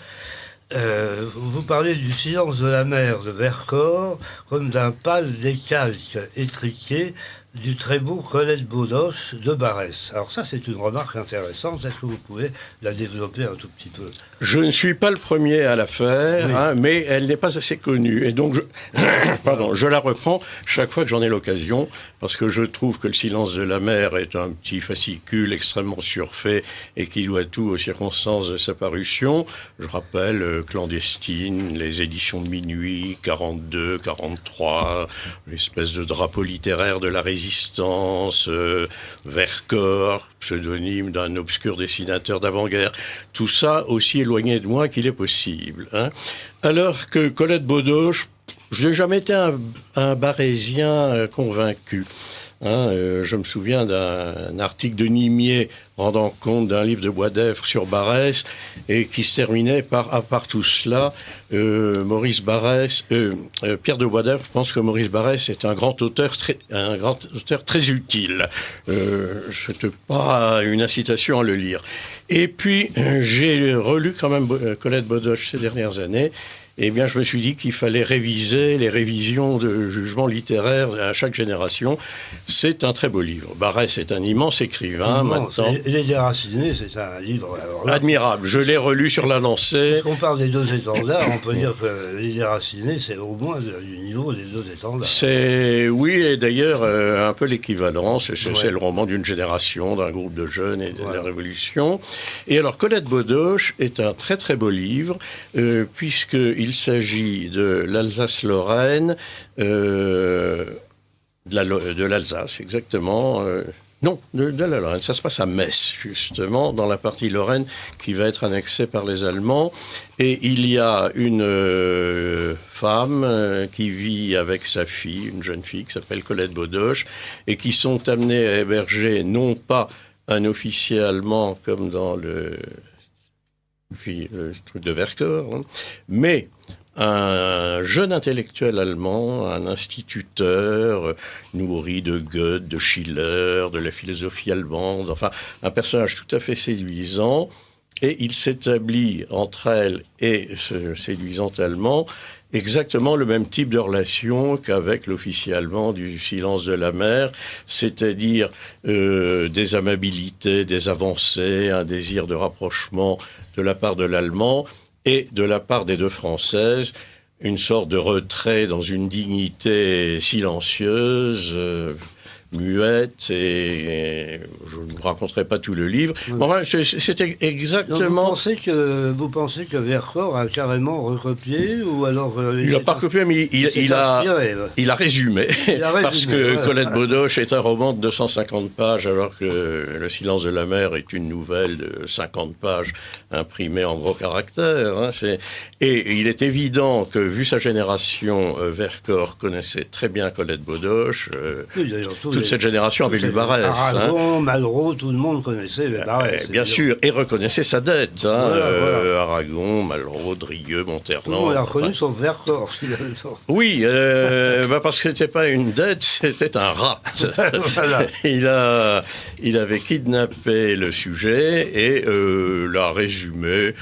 vous parlez du silence de la mer de Vercors comme d'un pâle décalque étriqué du très beau Colette Beaudoche de Barès. Alors ça, c'est une remarque intéressante. Est-ce que vous pouvez la développer un tout petit peu ? Je ne suis pas le premier à la faire, oui. Hein, mais elle n'est pas assez connue. Et donc, je la reprends chaque fois que j'en ai l'occasion, parce que je trouve que Le silence de la mer est un petit fascicule extrêmement surfait et qui doit tout aux circonstances de sa parution. Je rappelle Clandestine, les éditions de Minuit, 42, 43, l'espèce de drapeau littéraire de la Résistance, Vercors, pseudonyme d'un obscur dessinateur d'avant-guerre. Tout ça aussi éloigné de moi qu'il est possible. Hein. Alors que Colette Beaudoche, je n'ai jamais été un barésien convaincu. Hein, je me souviens d'un article de Nimier rendant compte d'un livre de Boisdeffre sur Barès et qui se terminait par, à part tout cela, Pierre de Boisdeffre pense que Maurice Barès est un grand auteur très utile. Ce n'était pas une incitation à le lire. Et puis, j'ai relu quand même Colette Beaudoche ces dernières années. Eh bien, je me suis dit qu'il fallait réviser les révisions de jugement littéraire à chaque génération. C'est un très beau livre. Barès est un immense écrivain, maintenant. Les Déracinés, c'est un livre... Alors là, admirable. Je l'ai relu sur la lancée. Quand on parle des 2 étendards, on peut dire que Les Déracinés, c'est au moins du niveau des 2 étendards. Oui, et d'ailleurs, un peu l'équivalent. C'est le roman d'une génération, d'un groupe de jeunes et de la Révolution. Et alors, Colette Beaudoche est un très très beau livre, puisqu'il s'agit de l'Alsace-Lorraine, de l'Alsace, exactement. Non, de la Lorraine. Ça se passe à Metz, justement, dans la partie Lorraine qui va être annexée par les Allemands. Et il y a une femme qui vit avec sa fille, une jeune fille qui s'appelle Colette Beaudoche, et qui sont amenés à héberger non pas un officier allemand comme dans le truc de Vercors, hein, mais un jeune intellectuel allemand, un instituteur nourri de Goethe, de Schiller, de la philosophie allemande, enfin un personnage tout à fait séduisant, et il s'établit entre elle et ce séduisant allemand exactement le même type de relation qu'avec l'officier allemand du silence de la mer, c'est-à-dire des amabilités, des avancées, un désir de rapprochement de la part de l'allemand et de la part des 2 Françaises, une sorte de retrait dans une dignité silencieuse, muette, et je ne vous raconterai pas tout le livre. Oui. Bon, c'était exactement... Donc vous pensez que Vercors a carrément recopié, ou alors... il n'a pas recopié, mais il a résumé. Parce que Colette Beaudoche est un roman de 250 pages, alors que Le silence de la mer est une nouvelle de 50 pages imprimée en gros caractères. Hein, et il est évident que, vu sa génération, Vercors connaissait très bien Colette Beaudoche. Oui, d'ailleurs, toute cette génération avait lu Barrès. Aragon, Malraux, tout le monde connaissait Barrès. Bien sûr, et reconnaissait sa dette. Voilà. Aragon, Malraux, Drieux, Monterland. Tout le monde l'a reconnu sauf Vercors, finalement. Oui, parce que c'était pas une dette, c'était un rat. Voilà. Il avait kidnappé le sujet et l'a résumé.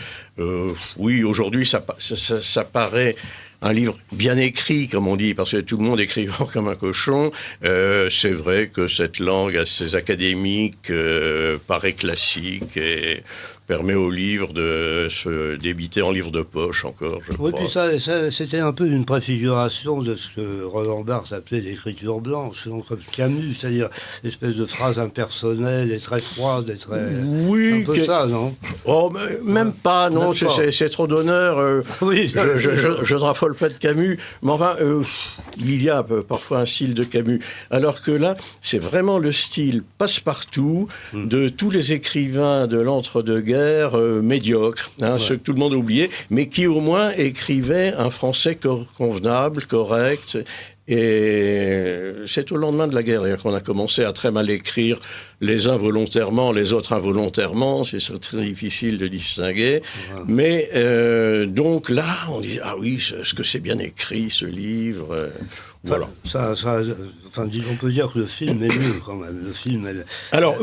Oui, aujourd'hui, ça paraît un livre bien écrit, comme on dit, parce que tout le monde écrivant comme un cochon. C'est vrai que cette langue assez académique paraît classique et permet au livre de se débiter en livre de poche encore, je crois. Oui, puis ça, c'était un peu une préfiguration de ce que Roland Barthes appelait l'écriture blanche, donc comme Camus, c'est-à-dire une espèce de phrase impersonnelle et très froide et très... Oui, un peu ça, non? Oh, mais même pas, non, c'est trop d'honneur. Oui, je ne raffole pas de Camus, mais enfin, il y a parfois un style de Camus. Alors que là, c'est vraiment le style passe-partout de tous les écrivains de l'entre-deux-guerres médiocres, ceux que tout le monde a oubliés, mais qui au moins écrivaient un français convenable, correct. Et c'est au lendemain de la guerre qu'on a commencé à très mal écrire, les uns volontairement, les autres involontairement. C'est très difficile de distinguer. Voilà. Mais donc là, on dit ah oui, ce que c'est bien écrit ce livre. Voilà. On peut dire que le film est mieux quand même. Le film. Alors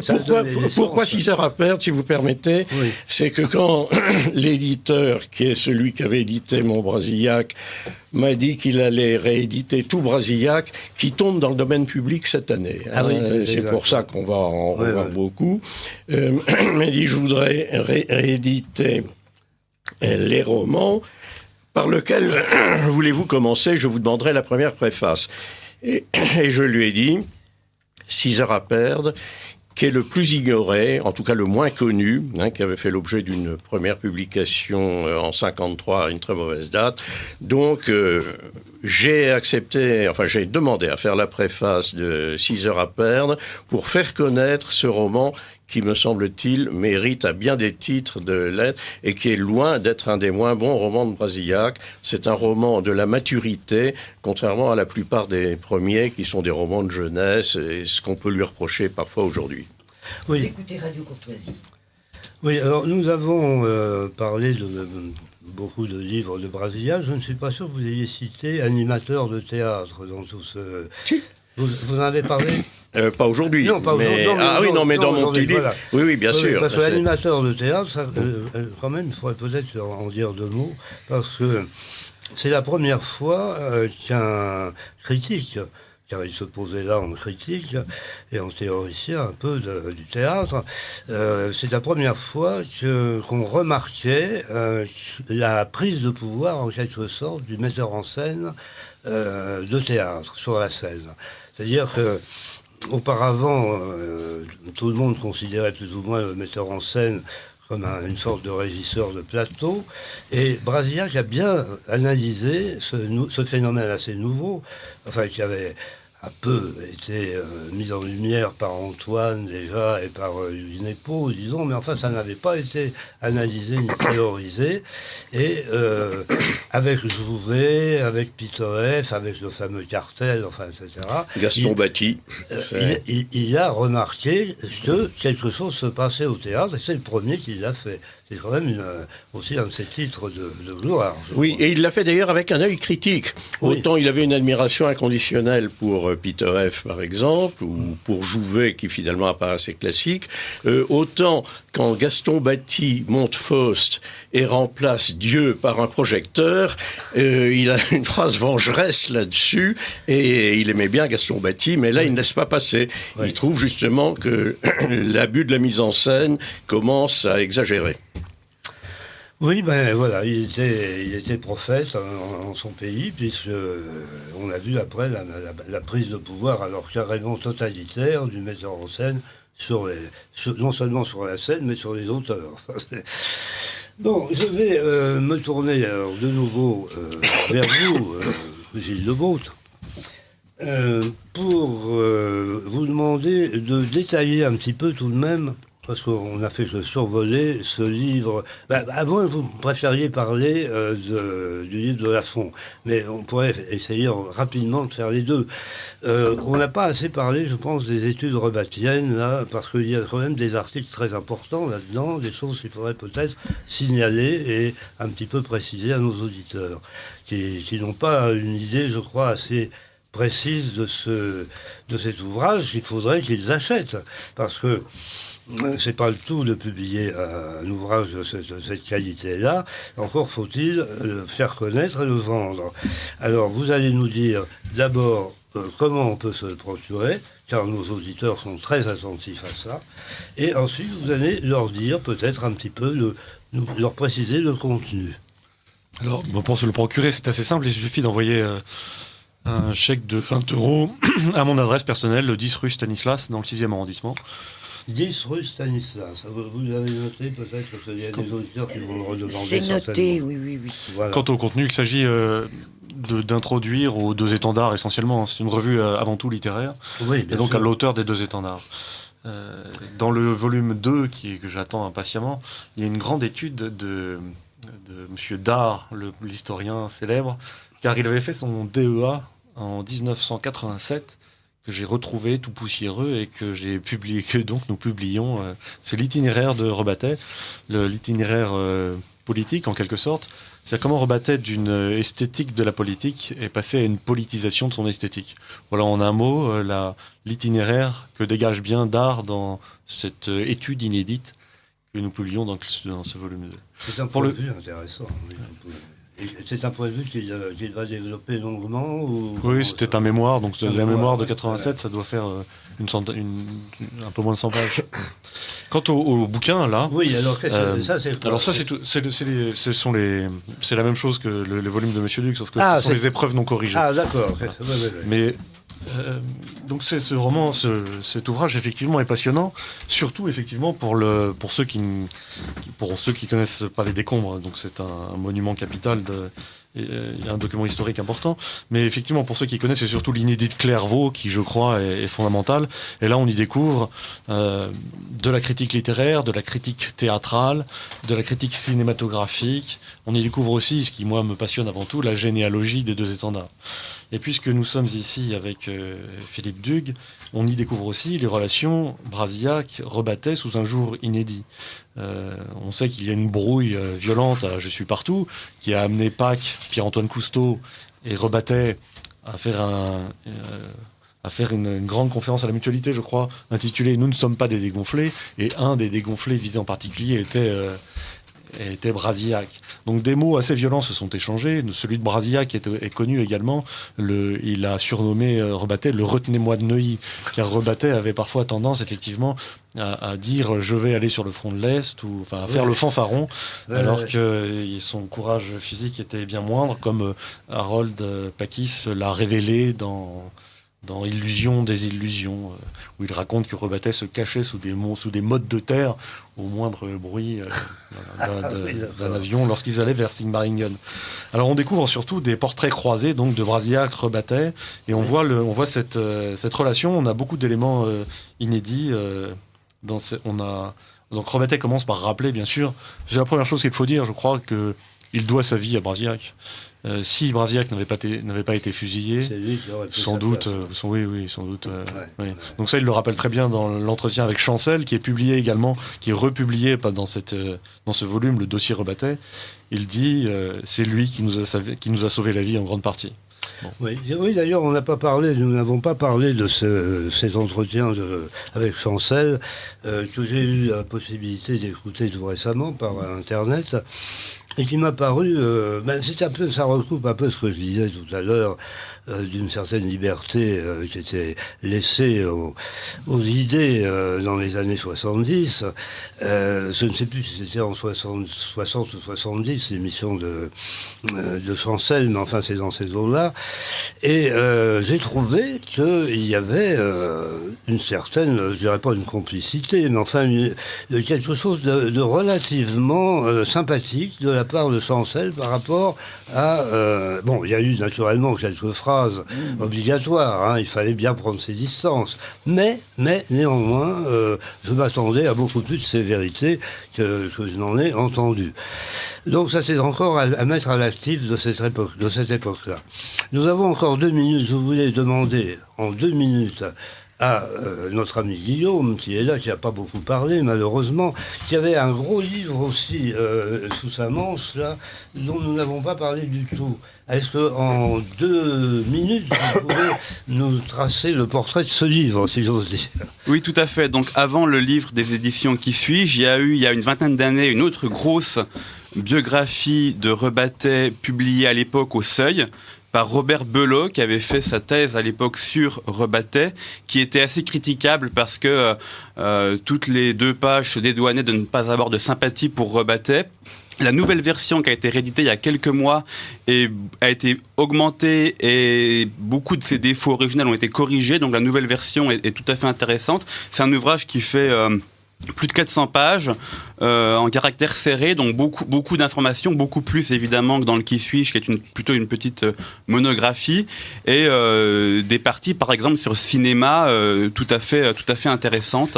pourquoi César Appert, si vous permettez, oui. C'est que quand l'éditeur, qui est celui qui avait édité Mon Brasillac, m'a dit qu'il allait rééditer tout Brasillac, qui tombe dans le domaine public cette année. C'est pour ça qu'on va en revoir beaucoup. M'a dit je voudrais rééditer les romans. Par lequel voulez-vous commencer? Je vous demanderai la première préface. Et je lui ai dit, César Appert, qui est le plus ignoré, en tout cas le moins connu, qui avait fait l'objet d'une première publication en 1953 à une très mauvaise date. Donc, j'ai demandé à faire la préface de César Appert pour faire connaître ce roman qui, me semble-t-il, mérite à bien des titres de lettres et qui est loin d'être un des moins bons romans de Brasillac. C'est un roman de la maturité, contrairement à la plupart des premiers qui sont des romans de jeunesse et ce qu'on peut lui reprocher parfois aujourd'hui. Oui. Vous écoutez Radio Courtoisie. Oui, alors nous avons parlé de beaucoup de livres de Brasillac. Je ne suis pas sûr que vous ayez cité animateur de théâtre dans tout ce... Si. Vous en avez parlé? Pas aujourd'hui. Non, pas aujourd'hui. Mais dans mon petit livre. Voilà. Oui, bien sûr. Parce que l'animateur de théâtre, ça, quand même, il faudrait peut-être en dire deux mots, parce que c'est la première fois qu'un critique, car il se posait là en critique et en théoricien un peu du théâtre, c'est la première fois qu'on remarquait la prise de pouvoir, en quelque sorte, du metteur en scène de théâtre sur la scène. C'est-à-dire que auparavant, tout le monde considérait plus ou moins le metteur en scène comme une sorte de régisseur de plateau, et Brasillac a bien analysé ce phénomène assez nouveau, qui avait a peu été mis en lumière par Antoine déjà et par Ginepo, disons, mais enfin ça n'avait pas été analysé ni théorisé. Et avec Jouvet, avec Pitoef, avec le fameux cartel, etc. Gaston Batty. Il a remarqué que quelque chose se passait au théâtre, et c'est le premier qui l'a fait. C'est quand même aussi un de ses titres de gloire. Oui, et il l'a fait d'ailleurs avec un œil critique. Oui. Autant il avait une admiration inconditionnelle pour Pitoef, par exemple, ou pour Jouvet, qui finalement apparaît assez classique. Autant quand Gaston Batty monte Faust et remplace Dieu par un projecteur, il a une phrase vengeresse là-dessus, et il aimait bien Gaston Batty, mais là il ne laisse pas passer. Oui. Il trouve justement que l'abus de la mise en scène commence à exagérer. Oui, ben voilà, il était prophète en son pays, puisque on a vu après la prise de pouvoir, alors carrément totalitaire, du metteur en scène, non seulement sur la scène, mais sur les auteurs. Bon, je vais me tourner alors, de nouveau vers vous, Gilles Lebaute, pour vous demander de détailler un petit peu tout de même parce qu'on a fait que survoler ce livre. Avant, vous préfériez parler du livre de Lafon, mais on pourrait essayer rapidement de faire les deux. On n'a pas assez parlé, je pense, des études rebatiennes, là, parce qu'il y a quand même des articles très importants là-dedans, des choses qu'il faudrait peut-être signaler et un petit peu préciser à nos auditeurs, qui n'ont pas une idée, je crois, assez précise de cet ouvrage. Il faudrait qu'ils achètent, parce que c'est pas le tout de publier un ouvrage de cette qualité-là. Encore faut-il le faire connaître et le vendre. Alors, vous allez nous dire d'abord comment on peut se le procurer, car nos auditeurs sont très attentifs à ça. Et ensuite, vous allez leur dire peut-être un petit peu, leur préciser le contenu. Alors, pour se le procurer, c'est assez simple. Il suffit d'envoyer un chèque de 20 € à mon adresse personnelle, le 10 rue Stanislas, dans le 6e arrondissement. 10 rue Stanislas. Vous l'avez noté peut-être, parce qu'il y a des auditeurs qui vont le redemander. C'est noté, oui. Voilà. Quant au contenu, il s'agit d'introduire aux 2 étendards essentiellement. C'est une revue avant tout littéraire, oui, et donc sûr. à l'auteur des 2 étendards. Dans le volume 2, que j'attends impatiemment, il y a une grande étude de M. Dard, l'historien célèbre, car il avait fait son DEA en 1987, que j'ai retrouvé tout poussiéreux et que j'ai publié, que donc nous publions. C'est l'itinéraire de Rebattet, l'itinéraire politique en quelque sorte. C'est comment Rebattet, d'une esthétique de la politique, est passé à une politisation de son esthétique. Voilà en un mot l'itinéraire que dégage bien Dard dans cette étude inédite que nous publions dans ce volume 2. C'est un point de vue intéressant. Et c'est un point de vue qu'il va développer longuement Oui, c'était un mémoire, donc la mémoire de 87, ça doit faire un peu moins de 100 pages. Quant au bouquin, là... Oui, alors ça, c'est quoi? Alors ça, c'est la même chose que le volume de Monsieur Duc, sauf que ce sont les épreuves non corrigées. Ah, d'accord. Voilà. Mais... donc ce roman, cet ouvrage effectivement est passionnant, surtout effectivement pour ceux qui connaissent pas les décombres. Donc c'est un monument capital, il y a un document historique important. Mais effectivement pour ceux qui connaissent, c'est surtout l'inédit de Clairvaux qui, je crois, est fondamental. Et là on y découvre de la critique littéraire, de la critique théâtrale, de la critique cinématographique. On y découvre aussi, ce qui moi me passionne avant tout, la généalogie des 2 étendards. Et puisque nous sommes ici avec Philippe Dugue, on y découvre aussi les relations Brasillac-Rebattet sous un jour inédit. On sait qu'il y a une brouille violente à Je suis partout, qui a amené Pâques, Pierre-Antoine Cousteau et Rebattet à faire une grande conférence à la Mutualité, je crois, intitulée « Nous ne sommes pas des dégonflés ». Et un des dégonflés visés en particulier était Brasillac. Donc des mots assez violents se sont échangés. Celui de Brasillac est connu également. Il a surnommé Rebattet le « Retenez-moi de Neuilly », car Rebattet avait parfois tendance effectivement à dire « je vais aller sur le front de l'Est » ou à faire le fanfaron, alors que son courage physique était bien moindre, comme Harold Pakis l'a révélé dans Illusion des illusions, où il raconte que Rebattet se cachait sous des mottes de terre au moindre bruit d'un avion lorsqu'ils allaient vers Sigmaringen. Alors on découvre surtout des portraits croisés donc de Brasillac, Rebattet, et on voit cette relation. On a beaucoup d'éléments inédits. Donc Rebattet commence par rappeler, bien sûr, c'est la première chose qu'il faut dire, je crois qu'il doit sa vie à Brasillac. Si Brasillac n'avait pas été fusillé, sans doute. Donc ça, il le rappelle très bien dans l'entretien avec Chancel, qui est publié également, qui est republié dans ce volume, le dossier Rebattet. Il dit c'est lui qui nous a sauvé la vie en grande partie. Bon. Oui, d'ailleurs, nous n'avons pas parlé de ces entretiens avec Chancel, que j'ai eu la possibilité d'écouter tout récemment par Internet. Et qui m'a paru, ça recoupe un peu ce que je disais tout à l'heure, d'une certaine liberté qui était laissée aux idées dans les années 70. Je ne sais plus si c'était en 60 ou 70, l'émission de Chancel, mais enfin c'est dans ces eaux-là. Et j'ai trouvé qu'il y avait une certaine, je dirais pas une complicité, mais enfin quelque chose de relativement sympathique de la part de Chancel par rapport à... il y a eu naturellement quelques phrases phrase obligatoire, il fallait bien prendre ses distances. Mais néanmoins, je m'attendais à beaucoup plus de sévérité que je n'en ai entendu. Donc ça, c'est encore à mettre à l'actif de cette époque-là. Nous avons encore 2 minutes. Je voulais demander en 2 minutes à notre ami Guillaume, qui est là, qui n'a pas beaucoup parlé, malheureusement, qui avait un gros livre aussi sous sa manche, là, dont nous n'avons pas parlé du tout. Est-ce qu'en 2 minutes, vous pouvez nous tracer le portrait de ce livre, si j'ose dire? Oui, tout à fait. Donc, avant le livre des éditions Qui suis-je, il y a une vingtaine d'années, une autre grosse biographie de Rebattet publiée à l'époque au Seuil, par Robert Belot, qui avait fait sa thèse à l'époque sur Rebattet, qui était assez critiquable parce que toutes les 2 pages se dédouanaient de ne pas avoir de sympathie pour Rebattet. La nouvelle version qui a été rééditée il y a quelques mois a été augmentée et beaucoup de ses défauts originaux ont été corrigés, donc la nouvelle version est tout à fait intéressante. C'est un ouvrage qui fait plus de 400 pages en caractère serré, donc beaucoup d'informations, beaucoup plus évidemment que dans le Qui suis-je, qui est plutôt une petite monographie, et des parties par exemple sur cinéma tout à fait intéressantes.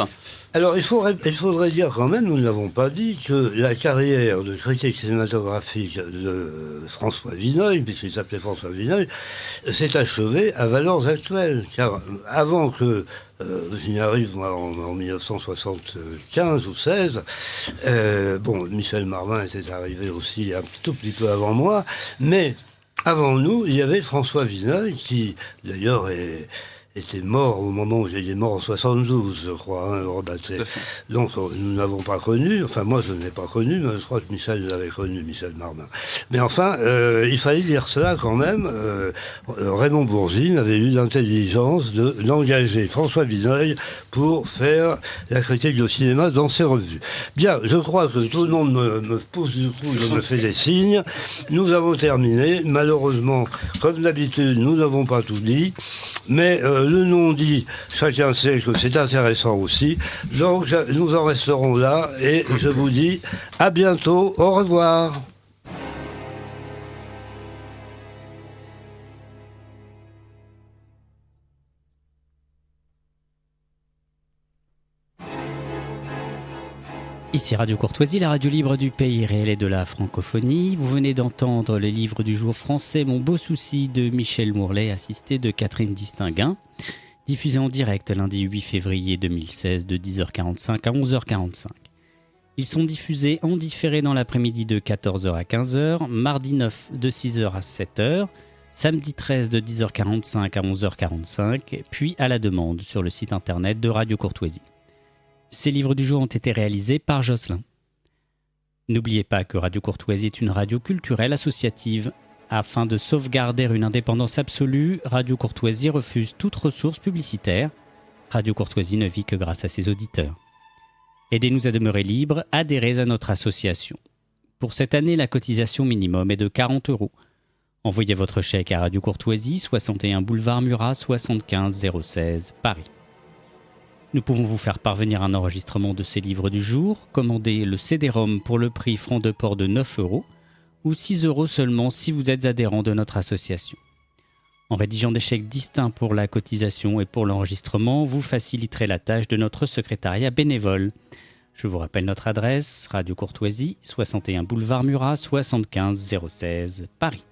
Alors, il faudrait dire quand même, nous ne l'avons pas dit, que la carrière de critique cinématographique de François Vineuil, puisqu'il s'appelait François Vineuil, s'est achevée à valeurs actuelles. Car avant que j'y arrive, moi, en 1975 ou 16, Michel Marvin était arrivé aussi un tout petit peu avant moi, mais avant nous, il y avait François Vineuil, qui d'ailleurs était mort au moment où il est mort en 72, je crois, Rebattet. Donc nous n'avons pas connu, enfin moi je ne l'ai pas connu, mais je crois que Michel l'avait connu, Michel Marvin. Mais enfin, il fallait dire cela quand même. Raymond Bourgine avait eu l'intelligence d'engager François Vineuil pour faire la critique du cinéma dans ses revues. Bien, je crois que tout le monde me pousse du coup, je me fais des signes. Nous avons terminé. Malheureusement, comme d'habitude, nous n'avons pas tout dit, mais le non-dit, chacun sait que c'est intéressant aussi. Donc, nous en resterons là et je vous dis à bientôt. Au revoir. Ici Radio Courtoisie, la radio libre du pays réel et de la francophonie. Vous venez d'entendre les livres du jour français Mon beau souci de Michel Mourlet, assisté de Catherine Distinguin, diffusé en direct lundi 8 février 2016 de 10h45 à 11h45. Ils sont diffusés en différé dans l'après-midi de 14h à 15h, mardi 9 de 6h à 7h, samedi 13 de 10h45 à 11h45, puis à la demande sur le site internet de Radio Courtoisie. Ces livres du jour ont été réalisés par Jocelyn. N'oubliez pas que Radio Courtoisie est une radio culturelle associative. Afin de sauvegarder une indépendance absolue, Radio Courtoisie refuse toute ressource publicitaire. Radio Courtoisie ne vit que grâce à ses auditeurs. Aidez-nous à demeurer libres, adhérez à notre association. Pour cette année, la cotisation minimum est de 40 €. Envoyez votre chèque à Radio Courtoisie, 61 boulevard Murat, 75 016, Paris. Nous pouvons vous faire parvenir un enregistrement de ces livres du jour. Commandez le CD-ROM pour le prix franc de port de 9 € ou 6 € seulement si vous êtes adhérent de notre association. En rédigeant des chèques distincts pour la cotisation et pour l'enregistrement, vous faciliterez la tâche de notre secrétariat bénévole. Je vous rappelle notre adresse, Radio Courtoisie, 61 boulevard Murat, 75 016, Paris.